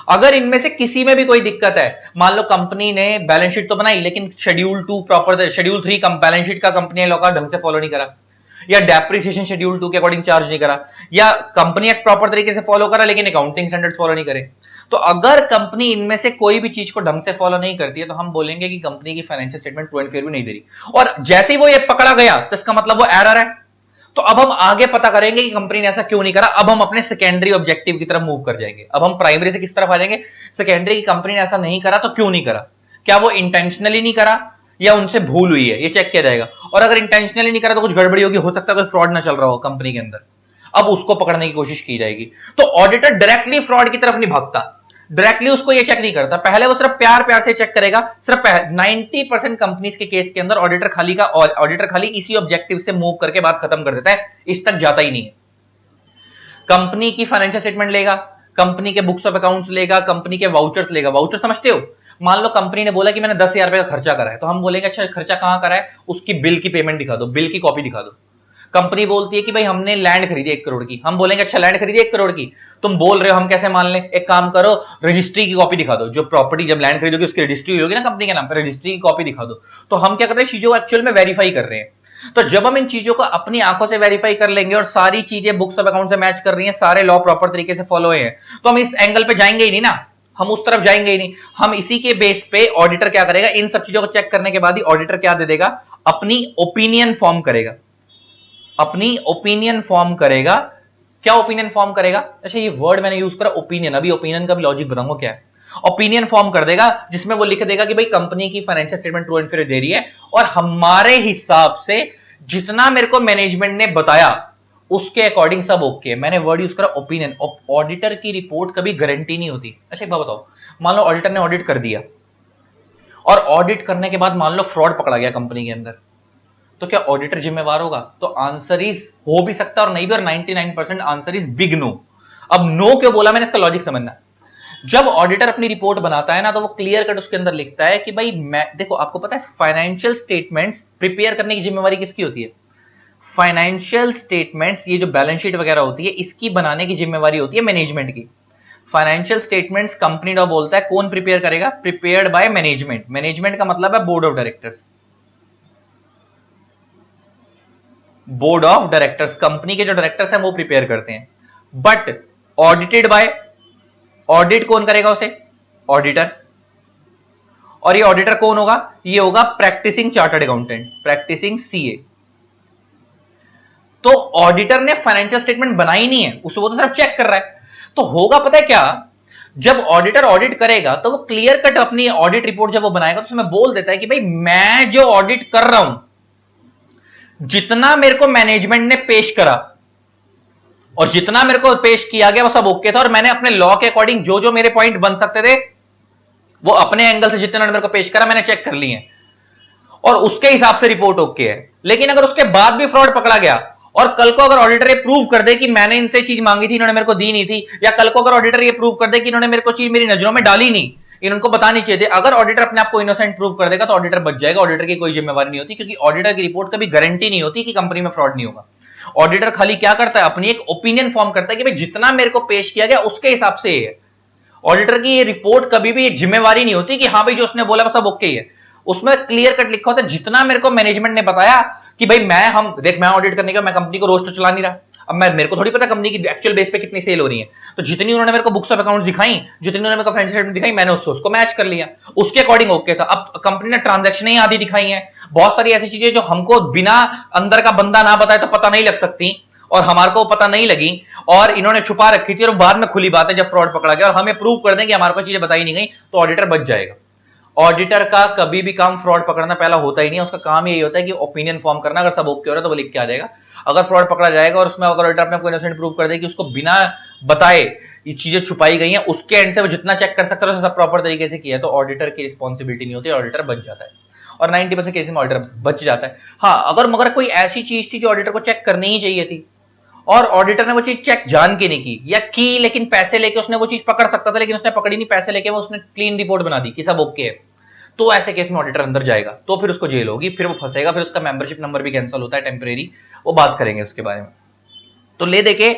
अगर इनमें से किसी में भी कोई दिक्कत है, मान लो कंपनी ने बैलेंस शीट तो बनाई लेकिन schedule 2 proper, schedule 3 balance sheet का कंपनी लॉ का ढंग से फॉलो नहीं करा, या डेप्रिसिएशन शेड्यूल 2 के अकॉर्डिंग चार्ज नहीं करा, या कंपनी एक्ट प्रॉपर तरीके से फॉलो करा लेकिन अकाउंटिंग स्टैंडर्ड्स फॉलो नहीं करे, तो अगर कंपनी इनमें से कोई भी चीज को ढंग से फॉलो नहीं करती है तो हम बोलेंगे कि कंपनी की financial statement true and fair view नहीं दे रही। और जैसे ही वो ये पकड़ा गया तो इसका मतलब वो एरर है। तो अब हम आगे पता करेंगे कि कंपनी ने ऐसा क्यों नहीं करा। अब हम अपने सेकेंडरी ऑब्जेक्टिव की तरफ मूव कर जाएंगे। अब हम प्राइमरी से किस तरफ आ जाएंगे? सेकेंडरी की कंपनी ने ऐसा नहीं करा तो क्यों नहीं करा, क्या वो इंटेंशनली नहीं करा या उनसे भूल हुई है, ये चेक किया जाएगा। और अगर इंटेंशनली नहीं करा तो कुछ गड़बड़ी होगी, हो सकता है कोई फ्रॉड ना चल रहा हो कंपनी के अंदर, अब उसको पकड़ने की कोशिश की जाएगी। तो ऑडिटर डायरेक्टली फ्रॉड की तरफ नहीं भागता, डायरेक्टली उसको ये चेक नहीं करता, पहले वो सिर्फ प्यार प्यार से चेक करेगा। सिर्फ 90% कंपनीज के केस के अंदर ऑडिटर खाली इसी ऑब्जेक्टिव से मूव करके बात खत्म कर देता है, इस तक जाता ही नहीं है। कंपनी की फाइनेंशियल स्टेटमेंट लेगा, कंपनी के बुक्स ऑफ अकाउंट्स लेगा, कंपनी के वाउचर्स लेगा। वाउचर समझते हो? मान लो कंपनी ने बोला कि मैंने 10,000 रुपए का खर्चा करा है, तो हम बोलेंगे अच्छा खर्चा कहां करा है, उसकी बिल की पेमेंट दिखा दो, बिल की कॉपी दिखा दो। कंपनी बोलती है कि भाई हमने लैंड खरीदी 1 करोड़ की, हम बोलेंगे अच्छा लैंड खरीदी 1 करोड़ की, तुम बोल रहे हो हम कैसे मान लें? एक काम करो, रजिस्ट्री की कॉपी दिखा दो, जो प्रॉपर्टी जब लैंड खरीदोगे उसकी रजिस्ट्री होगी ना कंपनी के नाम पर, रजिस्ट्री की कॉपी दिखा दो। तो हम क्या कर रहे हैं? चीजों को एक्चुअल में वेरीफाई कर रहे हैं। तो जब हम इन चीजों को अपनी आंखों से वेरीफाई कर लेंगे और सारी चीजें बुक्स ऑफ अकाउंट से मैच कर रही हैं, सारे लॉ प्रॉपर तरीके से फॉलो हैं, तो हम इस एंगल पे जाएंगे ही नहीं ना, हम उस तरफ जाएंगे ही नहीं। हम इसी के बेस पे ऑडिटर क्या करेगा? इन सब चीजों को चेक करने के बाद ही ऑडिटर क्या दे देगा? अपनी ओपिनियन फॉर्म करेगा, अपनी ओपिनियन फॉर्म करेगा। क्या ओपिनियन फॉर्म करेगा? अच्छा ये वर्ड मैंने यूज करा ओपिनियन, अभी ओपिनियन का भी लॉजिक बताऊंगा क्या है। ओपिनियन फॉर्म कर देगा जिसमें वो लिख देगा कि भाई कंपनी की financial statement true and fair दे रही है, और हमारे हिसाब से जितना मेरे को मैनेजमेंट ने बताया उसके अकॉर्डिंग सब ओके है। मैंने वर्ड यूज करा ओपिनियन। ऑडिटर की रिपोर्ट कभी गारंटी नहीं होती। अच्छा एक बात बताओ, मान लो ऑडिटर ने ऑडिट कर दिया और ऑडिट करने के बाद मान लो फ्रॉड पकड़ा गया कंपनी के अंदर, तो क्या ऑडिटर जिम्मेवार होगा? तो आंसर इज हो भी सकता है और नहीं भी, और 99% आंसर इज बिग नो। अब नो क्यों बोला मैंने, इसका लॉजिक समझना। जब ऑडिटर अपनी रिपोर्ट बनाता है ना तो वो क्लियर कट उसके अंदर लिखता है कि भाई मैं, देखो आपको पता है फाइनेंशियल स्टेटमेंट्स प्रिपेयर करने की जिम्मेवारी किसकी होती है? फाइनेंशियल स्टेटमेंट्स, ये जो बैलेंस शीट वगैरह होती है, इसकी बनाने की जिम्मेवारी होती है मैनेजमेंट की। फाइनेंशियल स्टेटमेंट्स कंपनी लॉ बोलता है कौन प्रिपेयर करेगा? Prepared by management. मैनेजमेंट का मतलब है board of directors. Board of directors, company के जो डायरेक्टर्स हैं वो प्रिपेयर करते हैं। बट ऑडिटेड बाय, ऑडिट कौन करेगा उसे? ऑडिटर। और ये ऑडिटर कौन होगा? ये होगा practicing chartered accountant, practicing CA. तो ऑडिटर ने फाइनेंशियल स्टेटमेंट बनाई नहीं है, उसको वो तो सिर्फ चेक कर रहा है। तो होगा पता है क्या, जब ऑडिटर ऑडिट करेगा तो वो क्लियर कट अपनी ऑडिट रिपोर्ट जब वो बनाएगा तो उसमें बोल देता है कि भाई मैं जो ऑडिट कर रहा हूं, जितना मेरे को मैनेजमेंट ने पेश करा और जितना मेरे को पेश किया गया वो सब ओके था, और मैंने अपने लॉ के अकॉर्डिंग जो जो मेरे पॉइंट बन सकते थे वो अपने एंगल से जितना मेरे को पेश करा मैंने चेक कर लिए और उसके हिसाब से रिपोर्ट ओके है। लेकिन अगर उसके बाद भी फ्रॉड पकड़ा गया और कल को अगर ऑडिटर ये प्रूव कर दे कि मैंने इनसे चीज मांगी थी, इन्होंने मेरे को दी नहीं थी, या कल को अगर ऑडिटर ये प्रूव कर दे कि इन्होंने मेरे को चीज मेरी नजरों में डाली नहीं, इनको बतानी चाहिए थी। अगर ऑडिटर अपने आप को इनोसेंट प्रूव कर देगा तो ऑडिटर बच जाएगा, ऑडिटर की कोई जिम्मेवारी नहीं होती, क्योंकि ऑडिटर की रिपोर्ट कभी गारंटी नहीं होती कि कंपनी में फ्रॉड नहीं होगा। ऑडिटर खाली क्या करता है, अपनी एक ओपिनियन फॉर्म करता है कि भाई जितना मेरे को पेश किया गया उसके हिसाब से है। ऑडिटर की ये रिपोर्ट कभी भी एक जिम्मेवारी नहीं होती कि हाँ भाई जो उसने बोला वो सब ओके ही है। उसमें क्लियर कट लिखा होता है जितना मेरे को मैनेजमेंट ने बताया कि भाई मैं ऑडिट करने का, मैं कंपनी को रोज तो चला नहीं रहा, अब मेरे को थोड़ी पता कंपनी की एक्चुअल बेस पे कितनी सेल हो रही है, तो जितनी उन्होंने मेरे को बुक्स ऑफ अकाउंट्स दिखाई, जितनी उन्होंने मेरे को फाइनेंशियल स्टेटमेंट दिखाई, मैंने उसको मैच कर लिया, उसके अकॉर्डिंग ओके था। अब कंपनी ने ट्रांजैक्शन ही आधी दिखाई है, बहुत सारी ऐसी चीजें जो हमको बिना अंदर का बंदा ना बताए तो पता नहीं लग सकती, और हमारे को पता नहीं लगी और इन्होंने छुपा रखी थी, और बाद में खुली बात है जब फ्रॉड पकड़ा गया और हमें प्रूव कर दें कि हमारे को चीजें बताई नहीं गई, तो ऑडिटर बच जाएगा। ऑडिटर का कभी भी काम फ्रॉड पकड़ना पहला होता ही नहीं है, उसका काम यही होता है कि ओपिनियन फॉर्म करना, अगर सब ओके हो रहा है तो वो लिख के आ जाएगा। अगर फ्रॉड पकड़ा जाएगा और उसमें अगर ऑडिटर अपने को इनोसेंट प्रूव कर दे कि उसको बिना बताए ये चीजें छुपाई गई हैं, उसके एंड से वो जितना चेक कर सकता है सब प्रॉपर तरीके से किया है, तो ऑडिटर की रिस्पॉन्सिबिलिटी नहीं होती, ऑडिटर बच जाता है। और 90% केस में ऑडिटर बच जाता है। हाँ, अगर मगर कोई ऐसी चीज थी जो ऑडिटर को चेक करनी ही चाहिए थी और ऑडिटर ने वो चीज चेक जान के नहीं की, या की लेकिन पैसे लेके उसने वो चीज पकड़ सकता था लेकिन उसने पकड़ी नहीं, पैसे लेके वो उसने क्लीन रिपोर्ट बना दी कि सब ओके है, तो ऐसे केस में ऑडिटर अंदर जाएगा, तो फिर उसको जेल होगी, फिर वो फंसेगा, फिर उसका मेंबरशिप नंबर भी कैंसिल होता है टेम्परेरी, वो बात करेंगे उसके बारे में। तो ले देके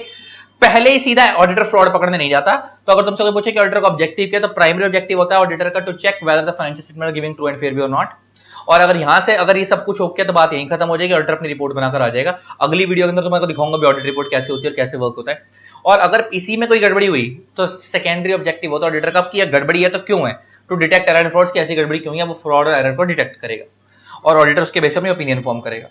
पहले ही सीधा ऑडिटर फ्रॉड पकड़ने नहीं जाता। तो अगर तुमसे कोई पूछे कि ऑडिटर का ऑब्जेक्टिव क्या है, तो प्राइमरी ऑब्जेक्टिव होता है ऑडिटर का to check whether the financial statement are giving true and fair view और नॉट। और अगर यहां से अगर ये सब कुछ ओके तो बात यहीं खत्म हो जाएगी, ऑडिटर अपनी रिपोर्ट बनाकर आ जाएगा। अगली वीडियो के अंदर तुम्हारे को दिखाऊंगा भी ऑडिट रिपोर्ट कैसे होती है और कैसे वर्क होता है। और अगर इसी में कोई गड़बड़ी हुई तो सेकेंडरी ऑब्जेक्टिव होता है ऑडिटर का कि गड़बड़ी है तो क्यों है, to detect error and frauds की ऐसी गड़बड़ी क्यों है, वो फ्रॉड और एरर को डिटेक्ट करेगा और ऑडिटर उसके बेस पे अपनी ओपिनियन फॉर्म करेगा।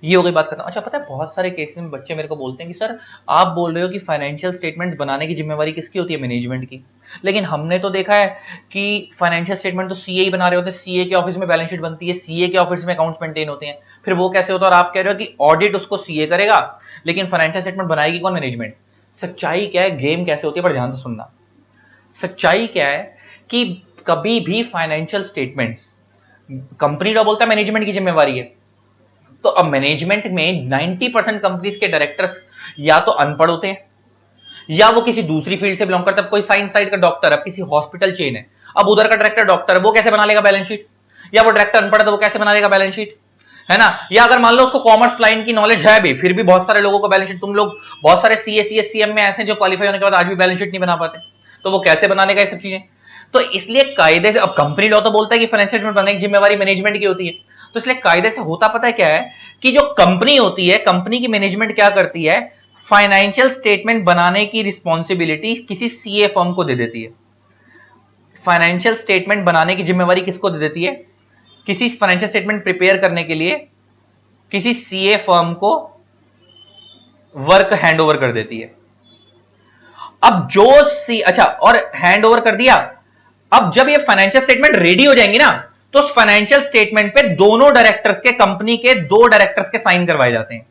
ये हो गई बात खत्म। अच्छा, पता है बहुत सारे केसेस में बच्चे मेरे को बोलते हैं कि सर आप बोल रहे हो कि फाइनेंशियल स्टेटमेंट्स बनाने की जिम्मेवारी किसकी होती है, मैनेजमेंट की, लेकिन हमने तो देखा है कि फाइनेंशियल स्टेटमेंट तो सीए ही बना रहे होते हैं, सीए के ऑफिस में बैलेंस शीट बनती है, सीए के ऑफिस में अकाउंट्स मेंटेन होते हैं, फिर वो कैसे होता है, और आप कह रहे हो कि ऑडिट उसको सीए करेगा लेकिन फाइनेंशियल स्टेटमेंट बनाएगी कौन, मैनेजमेंट। सच्चाई क्या है, गेम कैसे होती है, पर ध्यान से सुनना। सच्चाई क्या है कि कभी भी फाइनेंशियल स्टेटमेंट्स कंपनी का बोलता है मैनेजमेंट की जिम्मेवारी है, तो अब मैनेजमेंट में 90% कंपनीज के डायरेक्टर्स या तो अनपढ़ होते हैं या वो किसी दूसरी फील्ड से बिलोंग करते हैं। कोई साइंस साइड का डॉक्टर है, अब किसी हॉस्पिटल चेन है, अब उधर का डायरेक्टर डॉक्टर है, वो कैसे बना लेगा बैलेंस शीट, या वो डायरेक्टर अनपढ़ है तो वो कैसे बना लेगा बैलेंस शीट, है ना। या अगर मान लो उसको कॉमर्स लाइन की नॉलेज है भी, फिर भी बहुत सारे लोगों को बैलेंस शीट, तुम लोग बहुत सारे सीए सीएस सीएम में ऐसे जो क्वालिफाई होने के बाद आज भी बैलेंस शीट नहीं बना पाते, तो वो कैसे बना लेगा ये सब चीजें। तो इसलिए कायदे से, अब कंपनी लॉ तो बोलता है कि फाइनेंशियल स्टेटमेंट बनाने की जिम्मेवारी मैनेजमेंट की होती है, तो इसलिए कायदे से होता पता है क्या है कि जो कंपनी होती है, कंपनी की मैनेजमेंट क्या करती है, फाइनेंशियल स्टेटमेंट बनाने की रिस्पॉन्सिबिलिटी किसी सीए फर्म को दे देती है। फाइनेंशियल स्टेटमेंट बनाने की जिम्मेवारी किसको दे देती है, किसी फाइनेंशियल स्टेटमेंट प्रिपेयर करने के लिए किसी सीए फर्म को वर्क हैंडओवर कर देती है। अब जो अच्छा, और हैंडओवर कर दिया, अब जब ये फाइनेंशियल स्टेटमेंट रेडी हो जाएंगी ना, तो उस फाइनेंशियल स्टेटमेंट पे दोनों डायरेक्टर्स के, कंपनी के दो डायरेक्टर्स के साइन करवाए जाते हैं।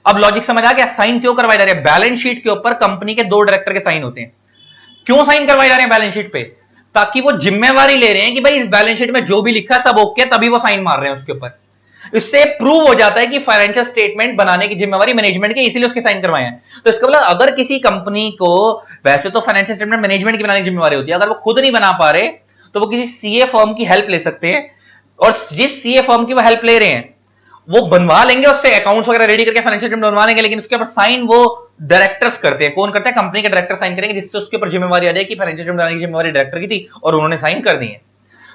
अब लॉजिक समझ आ गया, साइन क्यों करवाए जा रहे हैं, बैलेंस शीट के ऊपर कंपनी के दो डायरेक्टर के साइन होते हैं। क्यों साइन करवाए जा रहे हैं बैलेंस शीट पे, ताकि वो जिम्मेवारी ले रहे हैं कि भाई इस बैलेंस शीट में जो भी लिखा है सब ओके, तभी वो साइन मार रहे हैं उसके ऊपर। इससे प्रूव हो जाता है कि फाइनेंशियल स्टेटमेंट बनाने की जिम्मेवारी मैनेजमेंट की, इसीलिए उसके साइन करवाए हैं। तो इसका मतलब अगर किसी कंपनी को, वैसे तो फाइनेंशियल स्टेटमेंट मैनेजमेंट की बनाने की जिम्मेवारी होती है, अगर वो खुद नहीं बना पा रहे तो वो किसी सीए फर्म की हेल्प ले सकते हैं, और जिस सीए फर्म की वो हेल्प ले रहे हैं वो बनवा लेंगे, उससे अकाउंट्स वगैरह रेडी करके फाइनेंशियल स्टेटमेंट बनवा लेंगे, लेकिन उसके ऊपर साइन वो डायरेक्टर्स करते हैं। कौन करते हैं, कंपनी के डायरेक्टर साइन करेंगे, जिससे उसके ऊपर जिम्मेवारी आ जाएगी कि फाइनेंशियल स्टेटमेंट बनाने की जिम्मेवारी डायरेक्टर की थी और उन्होंने साइन कर दी है।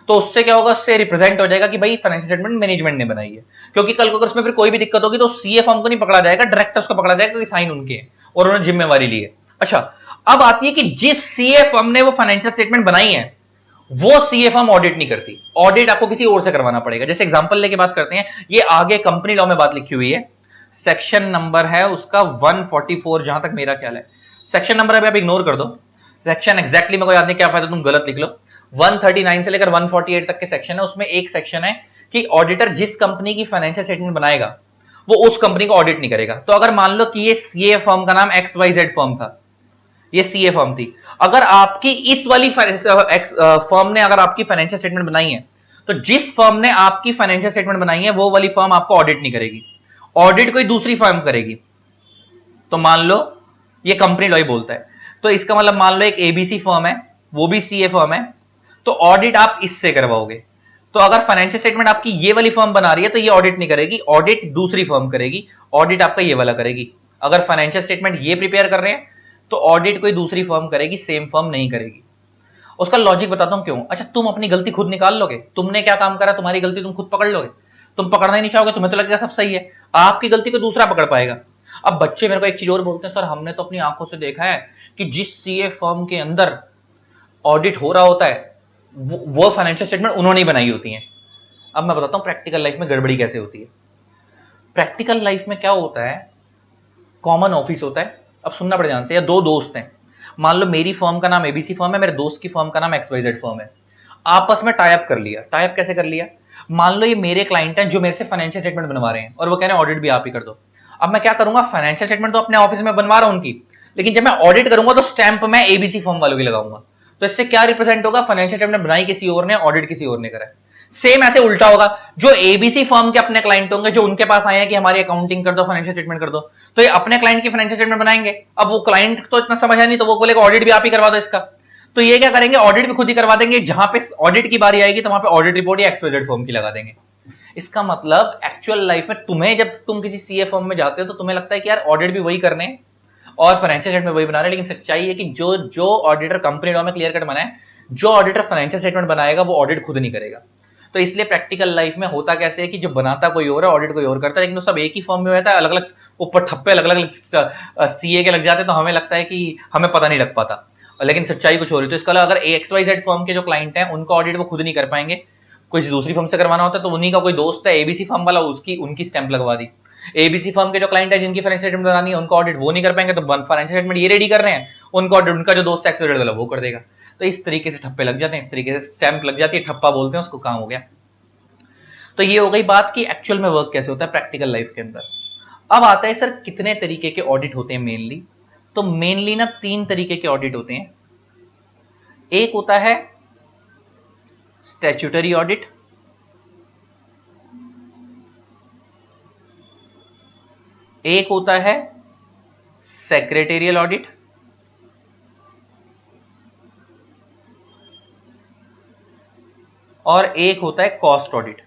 तो उससे क्या होगा, उससे रिप्रेजेंट हो जाएगा कि भाई फाइनेंशियल स्टेटमेंट मैनेजमेंट ने बनाई है। क्योंकि कल को अगर उसमें फिर कोई भी दिक्कत होगी तो सीए फर्म को नहीं पकड़ा जाएगा, डायरेक्टर्स को पकड़ा जाएगा, क्योंकि साइन उनके और उन्होंने जिम्मेवारी ली है। अच्छा, अब आती है कि जिस सीए फर्म ने वो फाइनेंशियल स्टेटमेंट बनाई है वो सीए फर्म ऑडिट नहीं करती, ऑडिट आपको किसी और से करवाना पड़ेगा। जैसे एग्जांपल लेके बात करते हैं, ये आगे कंपनी लॉ में बात लिखी हुई है, सेक्शन नंबर है उसका 144, जहां तक मेरा ख्याल है। सेक्शन नंबर अभी आप इग्नोर कर दो, सेक्शन एग्जैक्टली मेरे को याद नहीं, क्या फायदा तुम गलत लिख लो। 139 से लेकर 148 तक के सेक्शन है, उसमें एक सेक्शन है कि ऑडिटर जिस कंपनी की फाइनेंशियल स्टेटमेंट बनाएगा वो उस कंपनी को ऑडिट नहीं करेगा। तो अगर मान लो कि ये सीए फर्म का नाम XYZ फर्म था, ये सीए फर्म थी, अगर आपकी इस वाली फर्म ने अगर आपकी फाइनेंशियल स्टेटमेंट बनाई है, तो जिस फर्म ने आपकी फाइनेंशियल स्टेटमेंट बनाई है वो वाली फर्म आपको ऑडिट नहीं करेगी, ऑडिट कोई दूसरी फर्म करेगी। तो मान लो ये कंपनी लॉ ही बोलता है, तो इसका मतलब मान लो एक एबीसी फर्म है, वो भी सीए फर्म है, तो ऑडिट आप इससे करवाओगे। तो अगर फाइनेंशियल स्टेटमेंट आपकी ये वाली फर्म बना रही है तो ये ऑडिट नहीं करेगी, ऑडिट दूसरी फर्म करेगी, ऑडिट आपका ये वाला करेगी। अगर फाइनेंशियल स्टेटमेंट ये प्रिपेयर कर रहे हैं तो ऑडिट कोई दूसरी फर्म करेगी, सेम फर्म नहीं करेगी। उसका लॉजिक बताता हूं क्यों। अच्छा, तुम अपनी गलती खुद निकाल लोगे, तुमने क्या काम करा, तुम्हारी गलती तुम खुद पकड़ लोगे, तुम पकड़ना ही नहीं चाहोगे, तुम्हें तो लगेगा सब सही है, आपकी गलती को दूसरा पकड़ पाएगा। अब बच्चे मेरे को एक चीज और बोलते हैं, सर हमने तो अपनी आंखों से देखा है कि जिस सीए फर्म के अंदर ऑडिट हो रहा होता है वो फाइनेंशियल स्टेटमेंट उन्होंने ही बनाई होती है। अब मैं बताता हूं प्रैक्टिकल लाइफ में गड़बड़ी कैसे होती है। प्रैक्टिकल लाइफ में क्या होता है, कॉमन ऑफिस होता है। अब सुनना पड़े ध्यान से, या दो दोस्त हैं, मान लो मेरी फर्म का नाम एबीसी फर्म है, मेरे दोस्त की फर्म का नाम एक्सवाईजेड फर्म है, आपस में टाई अप कर लिया। टाई अप कैसे कर लिया, मान लो ये मेरे क्लाइंट हैं जो मेरे से फाइनेंशियल स्टेटमेंट बनवा रहे हैं और वो कह रहे हैं ऑडिट भी आप ही कर दो। अब मैं क्या करूंगा, फाइनेंशियल स्टेटमेंट तो अपने ऑफिस में बनवा रहा हूं उनकी, लेकिन जब मैं ऑडिट करूंगा तो स्टैंप मैं एबीसी फर्म वालों की लगाऊंगा। तो इससे क्या रिप्रेजेंट होगा, फाइनेंशियल स्टेटमेंट बनाई किसी और ने, ऑडिट किसी और ने करा है। सेम ऐसे उल्टा होगा, जो एबीसी फर्म के अपने क्लाइंट होंगे जो उनके पास आए हैं कि हमारी अकाउंटिंग कर दो, फाइनेंशियल स्टेटमेंट कर दो, तो ये अपने क्लाइंट की फाइनेंशियल स्टेटमेंट बनाएंगे। अब वो क्लाइंट तो इतना समझ है नहीं, तो वो बोलेगा ऑडिट भी आप ही करवा दो इसका। तो ये क्या करेंगे, ऑडिट भी खुद ही करवा देंगे, जहां पे ऑडिट की बारी आएगी तो वहां पे ऑडिट रिपोर्ट या एक्सवाईजेड फर्म की लगा देंगे। इसका मतलब एक्चुअल लाइफ में तुम्हें, जब तुम किसी सीए फर्म में जाते हो तो तुम्हें लगता है कि यार ऑडिट भी वही करने हैं और फाइनेंशियल स्टेटमेंट वही बना रहे हैं, लेकिन सच्चाई है कि जो ऑडिटर, कंपनी लॉ में क्लियर कट बना है, जो ऑडिटर फाइनेंशियल स्टेटमेंट बनाएगा वो ऑडिट खुद नहीं करेगा। तो इसलिए प्रैक्टिकल लाइफ में होता कैसे है कि जो बनाता कोई और है, ऑडिट कोई और करता है, लेकिन वो सब एक ही फर्म में होता है, अलग अलग ऊपर ठप्पे अलग अलग सीए के लग जाते हैं, तो हमें लगता है कि हमें पता नहीं लग पाता, लेकिन सच्चाई कुछ हो रही है। तो इसका अगर एक्सवाईजेड फर्म के जो क्लाइंट हैं उनको ऑडिट वो खुद नहीं कर पाएंगे, कोई दूसरी फर्म से करवाना होता है तो उन्हीं का कोई दोस्त है एबीसी फर्म वाला, उसकी उनकी स्टैंप लगवा दी। एबीसी फर्म के जो क्लाइंट है जिनकी फाइनेंशियल स्टेटमेंट बनानी है उनको ऑडिट वो नहीं कर पाएंगे, तो फाइनेंशियल स्टेटमेंट ये रेडी कर रहे हैं, उनको ऑडिट उनका जो दोस्त एक्सवाईजेड वाला वो कर देगा। तो इस तरीके से ठप्पे लग जाते हैं, इस तरीके से स्टैंप लग जाती है, ठप्पा बोलते हैं उसको, काम हो गया। तो ये हो गई बात कि एक्चुअल में वर्क कैसे होता है प्रैक्टिकल लाइफ के अंदर। अब आता है सर कितने तरीके के ऑडिट होते हैं मेनली। तो मेनली ना 3 तरीके के ऑडिट होते हैं। एक होता है स्टैट्यूटरी ऑडिट, एक होता है सेक्रेटेरियल ऑडिट, और एक होता है कॉस्ट ऑडिट।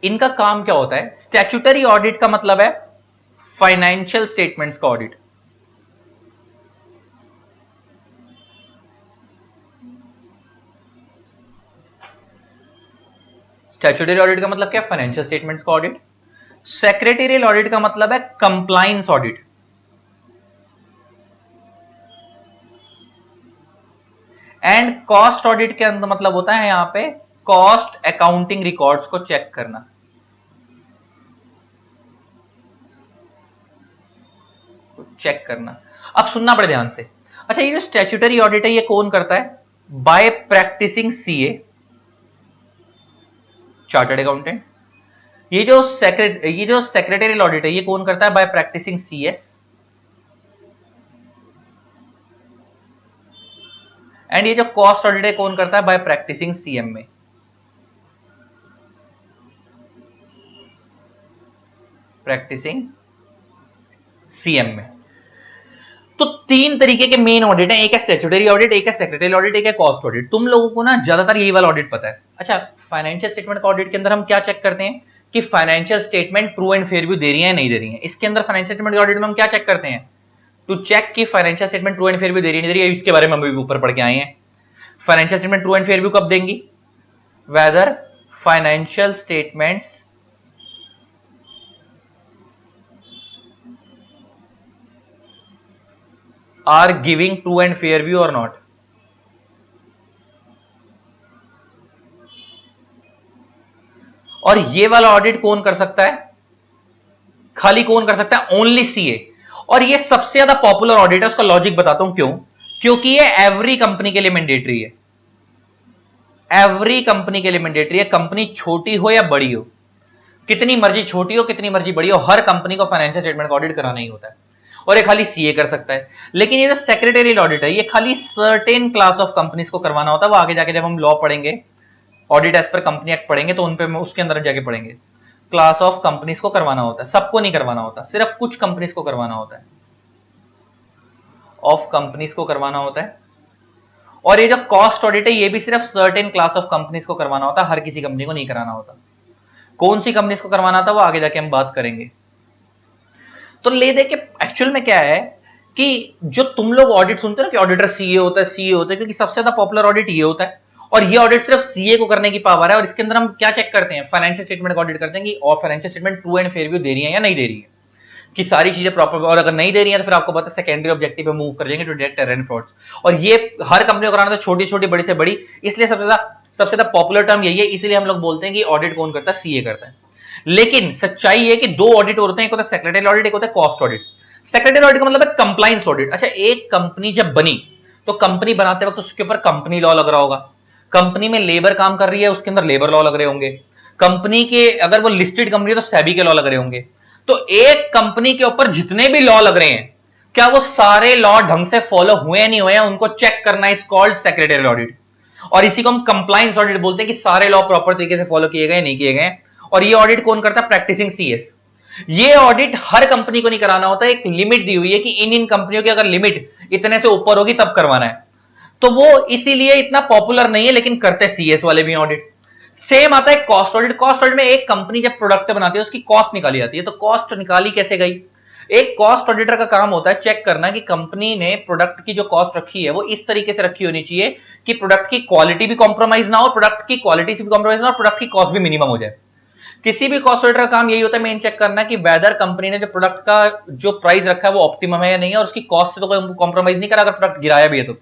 इनका काम क्या होता है, स्टैट्यूटरी ऑडिट का मतलब है फाइनेंशियल स्टेटमेंट्स का ऑडिट। स्टैट्यूटरी ऑडिट का मतलब क्या, फाइनेंशियल स्टेटमेंट्स का ऑडिट। सेक्रेटेरियल ऑडिट का मतलब है compliance audit. And cost audit के अंदर मतलब होता है यहां पे कॉस्ट अकाउंटिंग रिकॉर्ड्स को चेक करना। चेक करना। अब सुनना पड़े ध्यान से। अच्छा, ये जो स्टैट्यूटरी ऑडिट है ये कौन करता है, by practicing CA, chartered accountant. ये जो सेक्रेटेरियल ऑडिट है ये कौन करता है, बाय प्रैक्टिसिंग सीएस। एंड ये जो कॉस्ट ऑडिट है कौन करता है, बाय प्रैक्टिसिंग सीएम में। प्रैक्टिसिंग सीएम में। तो 3 तरीके के मेन ऑडिट हैं, एक है स्टैट्यूटरी ऑडिट, एक है सेक्रेटरी ऑडिट, एक है कॉस्ट ऑडिट। तुम लोगों को ना ज्यादातर यही वाला ऑडिट पता है। अच्छा, फाइनेंशियल स्टेटमेंट का ऑडिट के अंदर हम क्या चेक करते हैं कि financial statement true and fair view दे रही है नहीं दे रही है। इसके अंदर फाइनेंशियल स्टेटमेंट ऑडिट में हम क्या चेक करते हैं, टू चेक कि financial statement true and fair view दे रही है नहीं दे रही है। इसके बारे में हम भी ऊपर पढ़ के आए हैं। Financial statement true and fair view कब देंगी, weather financial statements are giving true and fair view or not। और ये वाला ऑडिट कौन कर सकता है, खाली कौन कर सकता है, ओनली सीए। और ये सबसे ज्यादा पॉपुलर ऑडिट है। उसका लॉजिक बताता हूं क्यों, क्योंकि ये एवरी कंपनी के लिए मैंडेटरी है। एवरी कंपनी के लिए मैंडेटरी है, कंपनी छोटी हो या बड़ी हो, कितनी मर्जी छोटी हो कितनी मर्जी बड़ी हो, हर कंपनी को फाइनेंशियल स्टेटमेंट का ऑडिट कराना ही होता है। और ये खाली सीए कर सकता है। लेकिन ये जो सेक्रेटरियल ऑडिट है ये खाली सर्टेन क्लास ऑफ कंपनीज को करवाना होता है। वो आगे जाके जब हम लॉ पढ़ेंगे, audit as per company act पढ़ेंगे, तो उन पे उसके अंदर जाके पढ़ेंगे। क्लास ऑफ कंपनीज को करवाना होता है, सबको नहीं करवाना होता, सिर्फ कुछ कंपनीज को करवाना होता है, ऑफ कंपनीज को करवाना होता है। और ये जो कॉस्ट ऑडिट है ये भी सिर्फ सर्टेन क्लास ऑफ कंपनीज को करवाना होता है, हर किसी कंपनी को नहीं कराना होता। कौन सी कंपनीज को करवाना था वो आगे जाके हम बात करेंगे। तो ले दे के एक्चुअल में क्या है कि जो तुम लोग ऑडिट सुनते हो ना कि ऑडिटर सीए होता है, सीए होता है, क्योंकि सबसे ज्यादा पॉपुलर ऑडिट ये होता है और ये ऑडिट सिर्फ सीए को करने की पावर है। और इसके अंदर हम क्या चेक करते हैं, फाइनेंशियल स्टेटमेंट का ऑडिट करते हैं कि और financial statement true and fair view दे रही है या नहीं दे रही है, कि सारी चीजें प्रॉपर, और अगर नहीं दे रही है तो फिर आपको पता है सेकेंडरी ऑब्जेक्टिव पे मूव कर जाएंगे to detect error and frauds. और ये हर कंपनी को कराना था, छोटी छोटी बड़ी से बड़ी, इसलिए सबसे ज्यादा पॉपुलर टर्म यही है, इसीलिए हम लोग बोलते हैं कि ऑडिट कौन करता है, सीए करता है। लेकिन सच्चाई है कि दो ऑडिट होते हैं, एक होता है सेक्रेटरी ऑडिट, एक होता है कॉस्ट ऑडिट। सेक्रेटरी ऑडिट का मतलब है कंप्लायंस ऑडिट। अच्छा, एक कंपनी जब बनी तो कंपनी बनाते वक्त उसके ऊपर कंपनी लॉ लग रहा होगा, कंपनी में लेबर काम कर रही है उसके अंदर लेबर लॉ लग रहे होंगे, कंपनी के अगर वो लिस्टेड कंपनी है तो सेबी के लॉ लग रहे होंगे। तो एक कंपनी के ऊपर जितने भी लॉ लग रहे हैं, क्या वो सारे लॉ ढंग से फॉलो हुए या नहीं हुए हैं, उनको चेक करना इज कॉल्ड सेक्रेटरी ऑडिट। और इसी को हम कंप्लायंस ऑडिट बोलते हैं कि सारे लॉ प्रॉपर तरीके से फॉलो किए गए नहीं किए गए। और ये ऑडिट कौन करता है, प्रैक्टिसिंग सीएस। ये ऑडिट हर कंपनी को नहीं कराना होता, एक लिमिट दी हुई है कि इन कंपनियों की अगर लिमिट इतने से ऊपर होगी तब करवाना है। तो वो इसीलिए इतना पॉपुलर नहीं है, लेकिन करते सीएस वाले भी ऑडिट। सेम आता है कॉस्ट ऑडिट। कॉस्ट ऑडिट में एक कंपनी जब प्रोडक्ट बनाती है उसकी कॉस्ट निकाली जाती है। तो कॉस्ट निकाली कैसे गई, एक कॉस्ट ऑडिटर का काम होता है चेक करना कि कंपनी ने प्रोडक्ट की जो कॉस्ट रखी है वो इस तरीके से रखी होनी चाहिए कि प्रोडक्ट की क्वालिटी भी कॉम्प्रोमाइज ना हो, प्रोडक्ट की क्वालिटी से भी कॉम्प्रोमाइज ना हो, प्रोडक्ट की कॉस्ट भी मिनिमम हो जाए। किसी भी कॉस्ट ऑडिटर का काम यही होता है, मेन चेक करना कि वेदर कंपनी ने जो प्रोडक्ट का जो प्राइस रखा है वो ऑप्टिमम है या नहीं है, और उसकी कॉस्ट से तो कोई कॉम्प्रोमाइज नहीं करा अगर प्रोडक्ट गिराया भी है तो।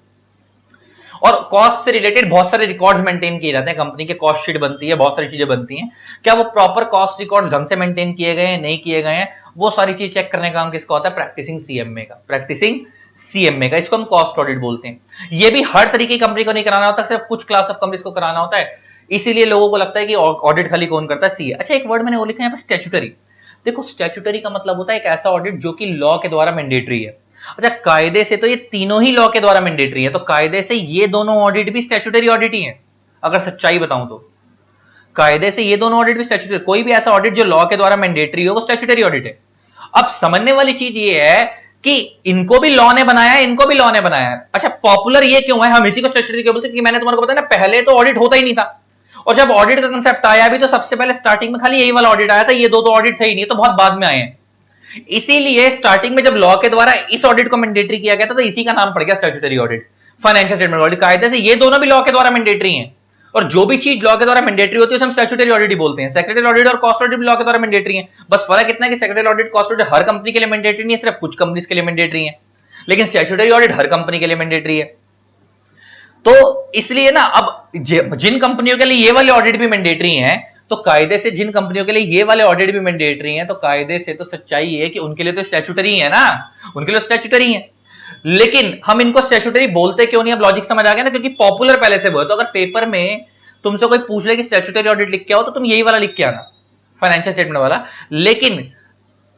और कॉस्ट से रिलेटेड बहुत सारे रिकॉर्ड्स मेंटेन किए जाते हैं, कंपनी के कॉस्ट शीट बनती है, बहुत सारी चीजें बनती हैं, क्या वो प्रॉपर कॉस्ट रिकॉर्ड्स ढंग से मेंटेन किए गए हैं नहीं किए गए हैं, वो सारी चीज चेक करने का काम किसका होता है, प्रैक्टिसिंग सीएमए का। प्रैक्टिसिंग सीएमए का, इसको हम कॉस्ट ऑडिट बोलते हैं। ये भी हर तरीके की कंपनी को नहीं कराना होता, सिर्फ कुछ क्लास ऑफ कंपनीज को कराना होता है, इसीलिए लोगों को लगता है कि ऑडिट खाली कौन करता है, सीए। अच्छा, एक वर्ड मैंने वो लिखा है यहाँ पे, स्टैट्यूटरी। देखो, स्टैट्यूटरी का मतलब होता है एक ऐसा ऑडिट जो कि लॉ के द्वारा मैंडेटरी है। अच्छा, कायदे से तो ये तीनों ही लॉ के द्वारा मैंडेटरी है, तो कायदे से ये दोनों ऑडिट भी स्टैट्यूटरी ऑडिट ही है। अगर सच्चाई बताऊं तो कायदे से ये दोनों ऑडिट भी स्टैट्यूटरी, कोई भी ऐसा ऑडिट जो लॉ के द्वारा मैंडेटरी हो वो स्टैट्यूटरी ऑडिट है। अब समझने वाली चीज ये है कि इनको भी लॉ ने बनाया है, इनको भी लॉ ने बनाया है। अच्छा, पॉपुलर ये क्यों है, हम इसी को स्टैट्यूटरी क्यों बोलते हैं कि मैंने तुम्हारे को बताया ना, पहले तो ऑडिट होता ही नहीं था, और जब ऑडिट का कंसेप्ट आया भी तो सबसे पहले स्टार्टिंग में खाली यही वाला ऑडिट आया था, ये दो तो ऑडिट थे ही नहीं, तो बहुत बाद में आए हैं। इसीलिए स्टार्टिंग में जब लॉ के द्वारा इस ऑडिट को मैंडेटरी किया गया था तो इसी का नाम पड़ गया statutory audit, financial statement audit. कायदे से ये दोनों भी लॉ के द्वारा मैंडेटरी हैं, और जो भी चीज लॉ के द्वारा मैंडेटरी होती है उसे हम स्टैट्यूटरी ऑडिट ही बोलते हैं। सेक्रेटरी ऑडिट और कॉस्ट ऑडिट भी लॉ के द्वारा मैंडेटरी है, बस फर्क इतना है कि सेक्रेटरी ऑडिट, कॉस्ट ऑडिट हर कंपनी के लिए मैंडेटरी नहीं है, सिर्फ कुछ कंपनीज के लिए मैंडेटरी है, लेकिन स्टैट्यूटरी ऑडिट हर कंपनी के लिए मैंडेटरी है। तो इसलिए ना, अब जिन कंपनियों के लिए ये वाले ऑडिट भी मैंडेटरी हैं, तो कायदे से जिन कंपनियों के लिए ये वाले ऑडिट भी मैंडेटरी हैं, तो कायदे से तो सच्चाई है कि उनके लिए तो स्टैट्यूटरी है ना, उनके लिए स्टैट्यूटरी है। लेकिन हम इनको स्टैट्यूटरी बोलते क्यों नहीं, अब लॉजिक समझ आ गया ना, क्योंकि पॉपुलर पहले से वो है। तो अगर पेपर में तुमसे कोई पूछ ले कि स्टैट्यूटरी ऑडिट लिख के आओ, तो तुम यही वाला लिख के आना, फाइनेंशियल स्टेटमेंट वाला। लेकिन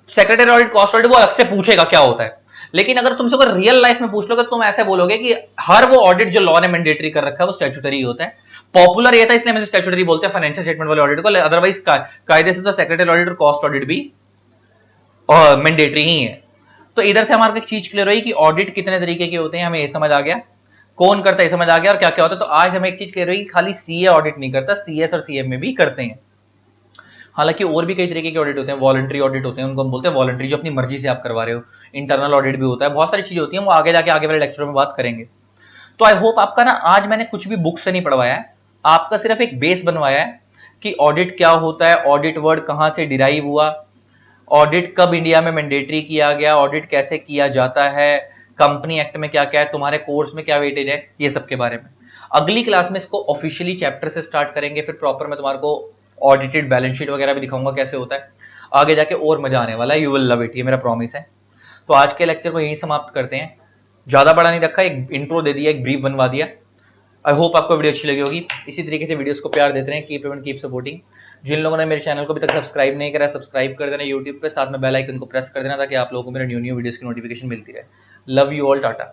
सेक्रेटरी ऑडिट, कॉस्ट ऑडिट वो अलग से पूछेगा क्या होता है। लेकिन अगर तुमसे कोई रियल लाइफ में पूछ लोगे तो तुम ऐसे बोलोगे कि हर वो ऑडिट जो लॉ ने मैंडेटरी कर रखा है वो स्टैट्यूटरी होता है। पॉपुलर ये था इसलिए हम स्टैट्यूटरी बोलते हैं फाइनेंशियल स्टेटमेंट वाले ऑडिट को, अदरवाइज कायदे से तो सेक्रेटरी ऑडिट और कॉस्ट ऑडिट भी मैंडेटरी ही है। तो इधर से हमारे एक चीज क्लियर हुई कि ऑडिट कितने तरीके के होते हैं, हमें ये समझ आ गया, कौन करता है समझ आ गया, और क्या क्या होता है। तो आज हमें एक चीज क्लियर हुई, खाली सीए ऑडिट नहीं करता, सीएस और सीएमए भी करते हैं। हालांकि और भी कई तरीके के ऑडिट होते हैं, वॉलंटरी ऑडिट होते हैं, उनको हम बोलते हैं वॉलंटरी, जो अपनी मर्जी से आप करवा रहे हो। इंटरनल ऑडिट भी होता है, बहुत सारी चीजें होती हैं, वो आगे जाके आगे वाले लेक्चर में बात करेंगे। तो आई होप आपका ना, आज मैंने कुछ भी बुक से नहीं पढ़वाया है, आपका सिर्फ एक बेस बनवाया है कि ऑडिट क्या होता है, ऑडिट वर्ड कहां से डिराइव हुआ, ऑडिट कब इंडिया में मैंडेटरी किया गया, ऑडिट कैसे किया जाता है, कंपनी एक्ट में क्या क्या है, तुम्हारे कोर्स में क्या वेटेज है, ये सब के बारे में। अगली क्लास में इसको ऑफिशियली चैप्टर से स्टार्ट करेंगे, फिर प्रॉपर मैं तुम्हारे को ऑडिटेड बैलेंस शीट वगैरह भी दिखाऊंगा कैसे होता है। आगे जाके और मजा आने वाला है, यू विल लव इट, ये मेरा प्रॉमिस है। तो आज के लेक्चर को यहीं समाप्त करते हैं, ज्यादा बड़ा नहीं रखा, एक इंट्रो दे दिया, एक ब्रीफ बनवा दिया। आई होप आपको वीडियो अच्छी लगी होगी। इसी तरीके से वीडियोस को प्यार देते रहें, कीप इवन कीप सपोर्टिंग। जिन लोगों ने मेरे चैनल को अभी तक सब्सक्राइब नहीं करा, सब्सक्राइब कर देना यूट्यूब पे, साथ में बेल आइकन को प्रेस कर देना ताकि आप लोगों को मेरे न्यू वीडियोस की नोटिफिकेशन मिलती रहे। Love you all, Tata.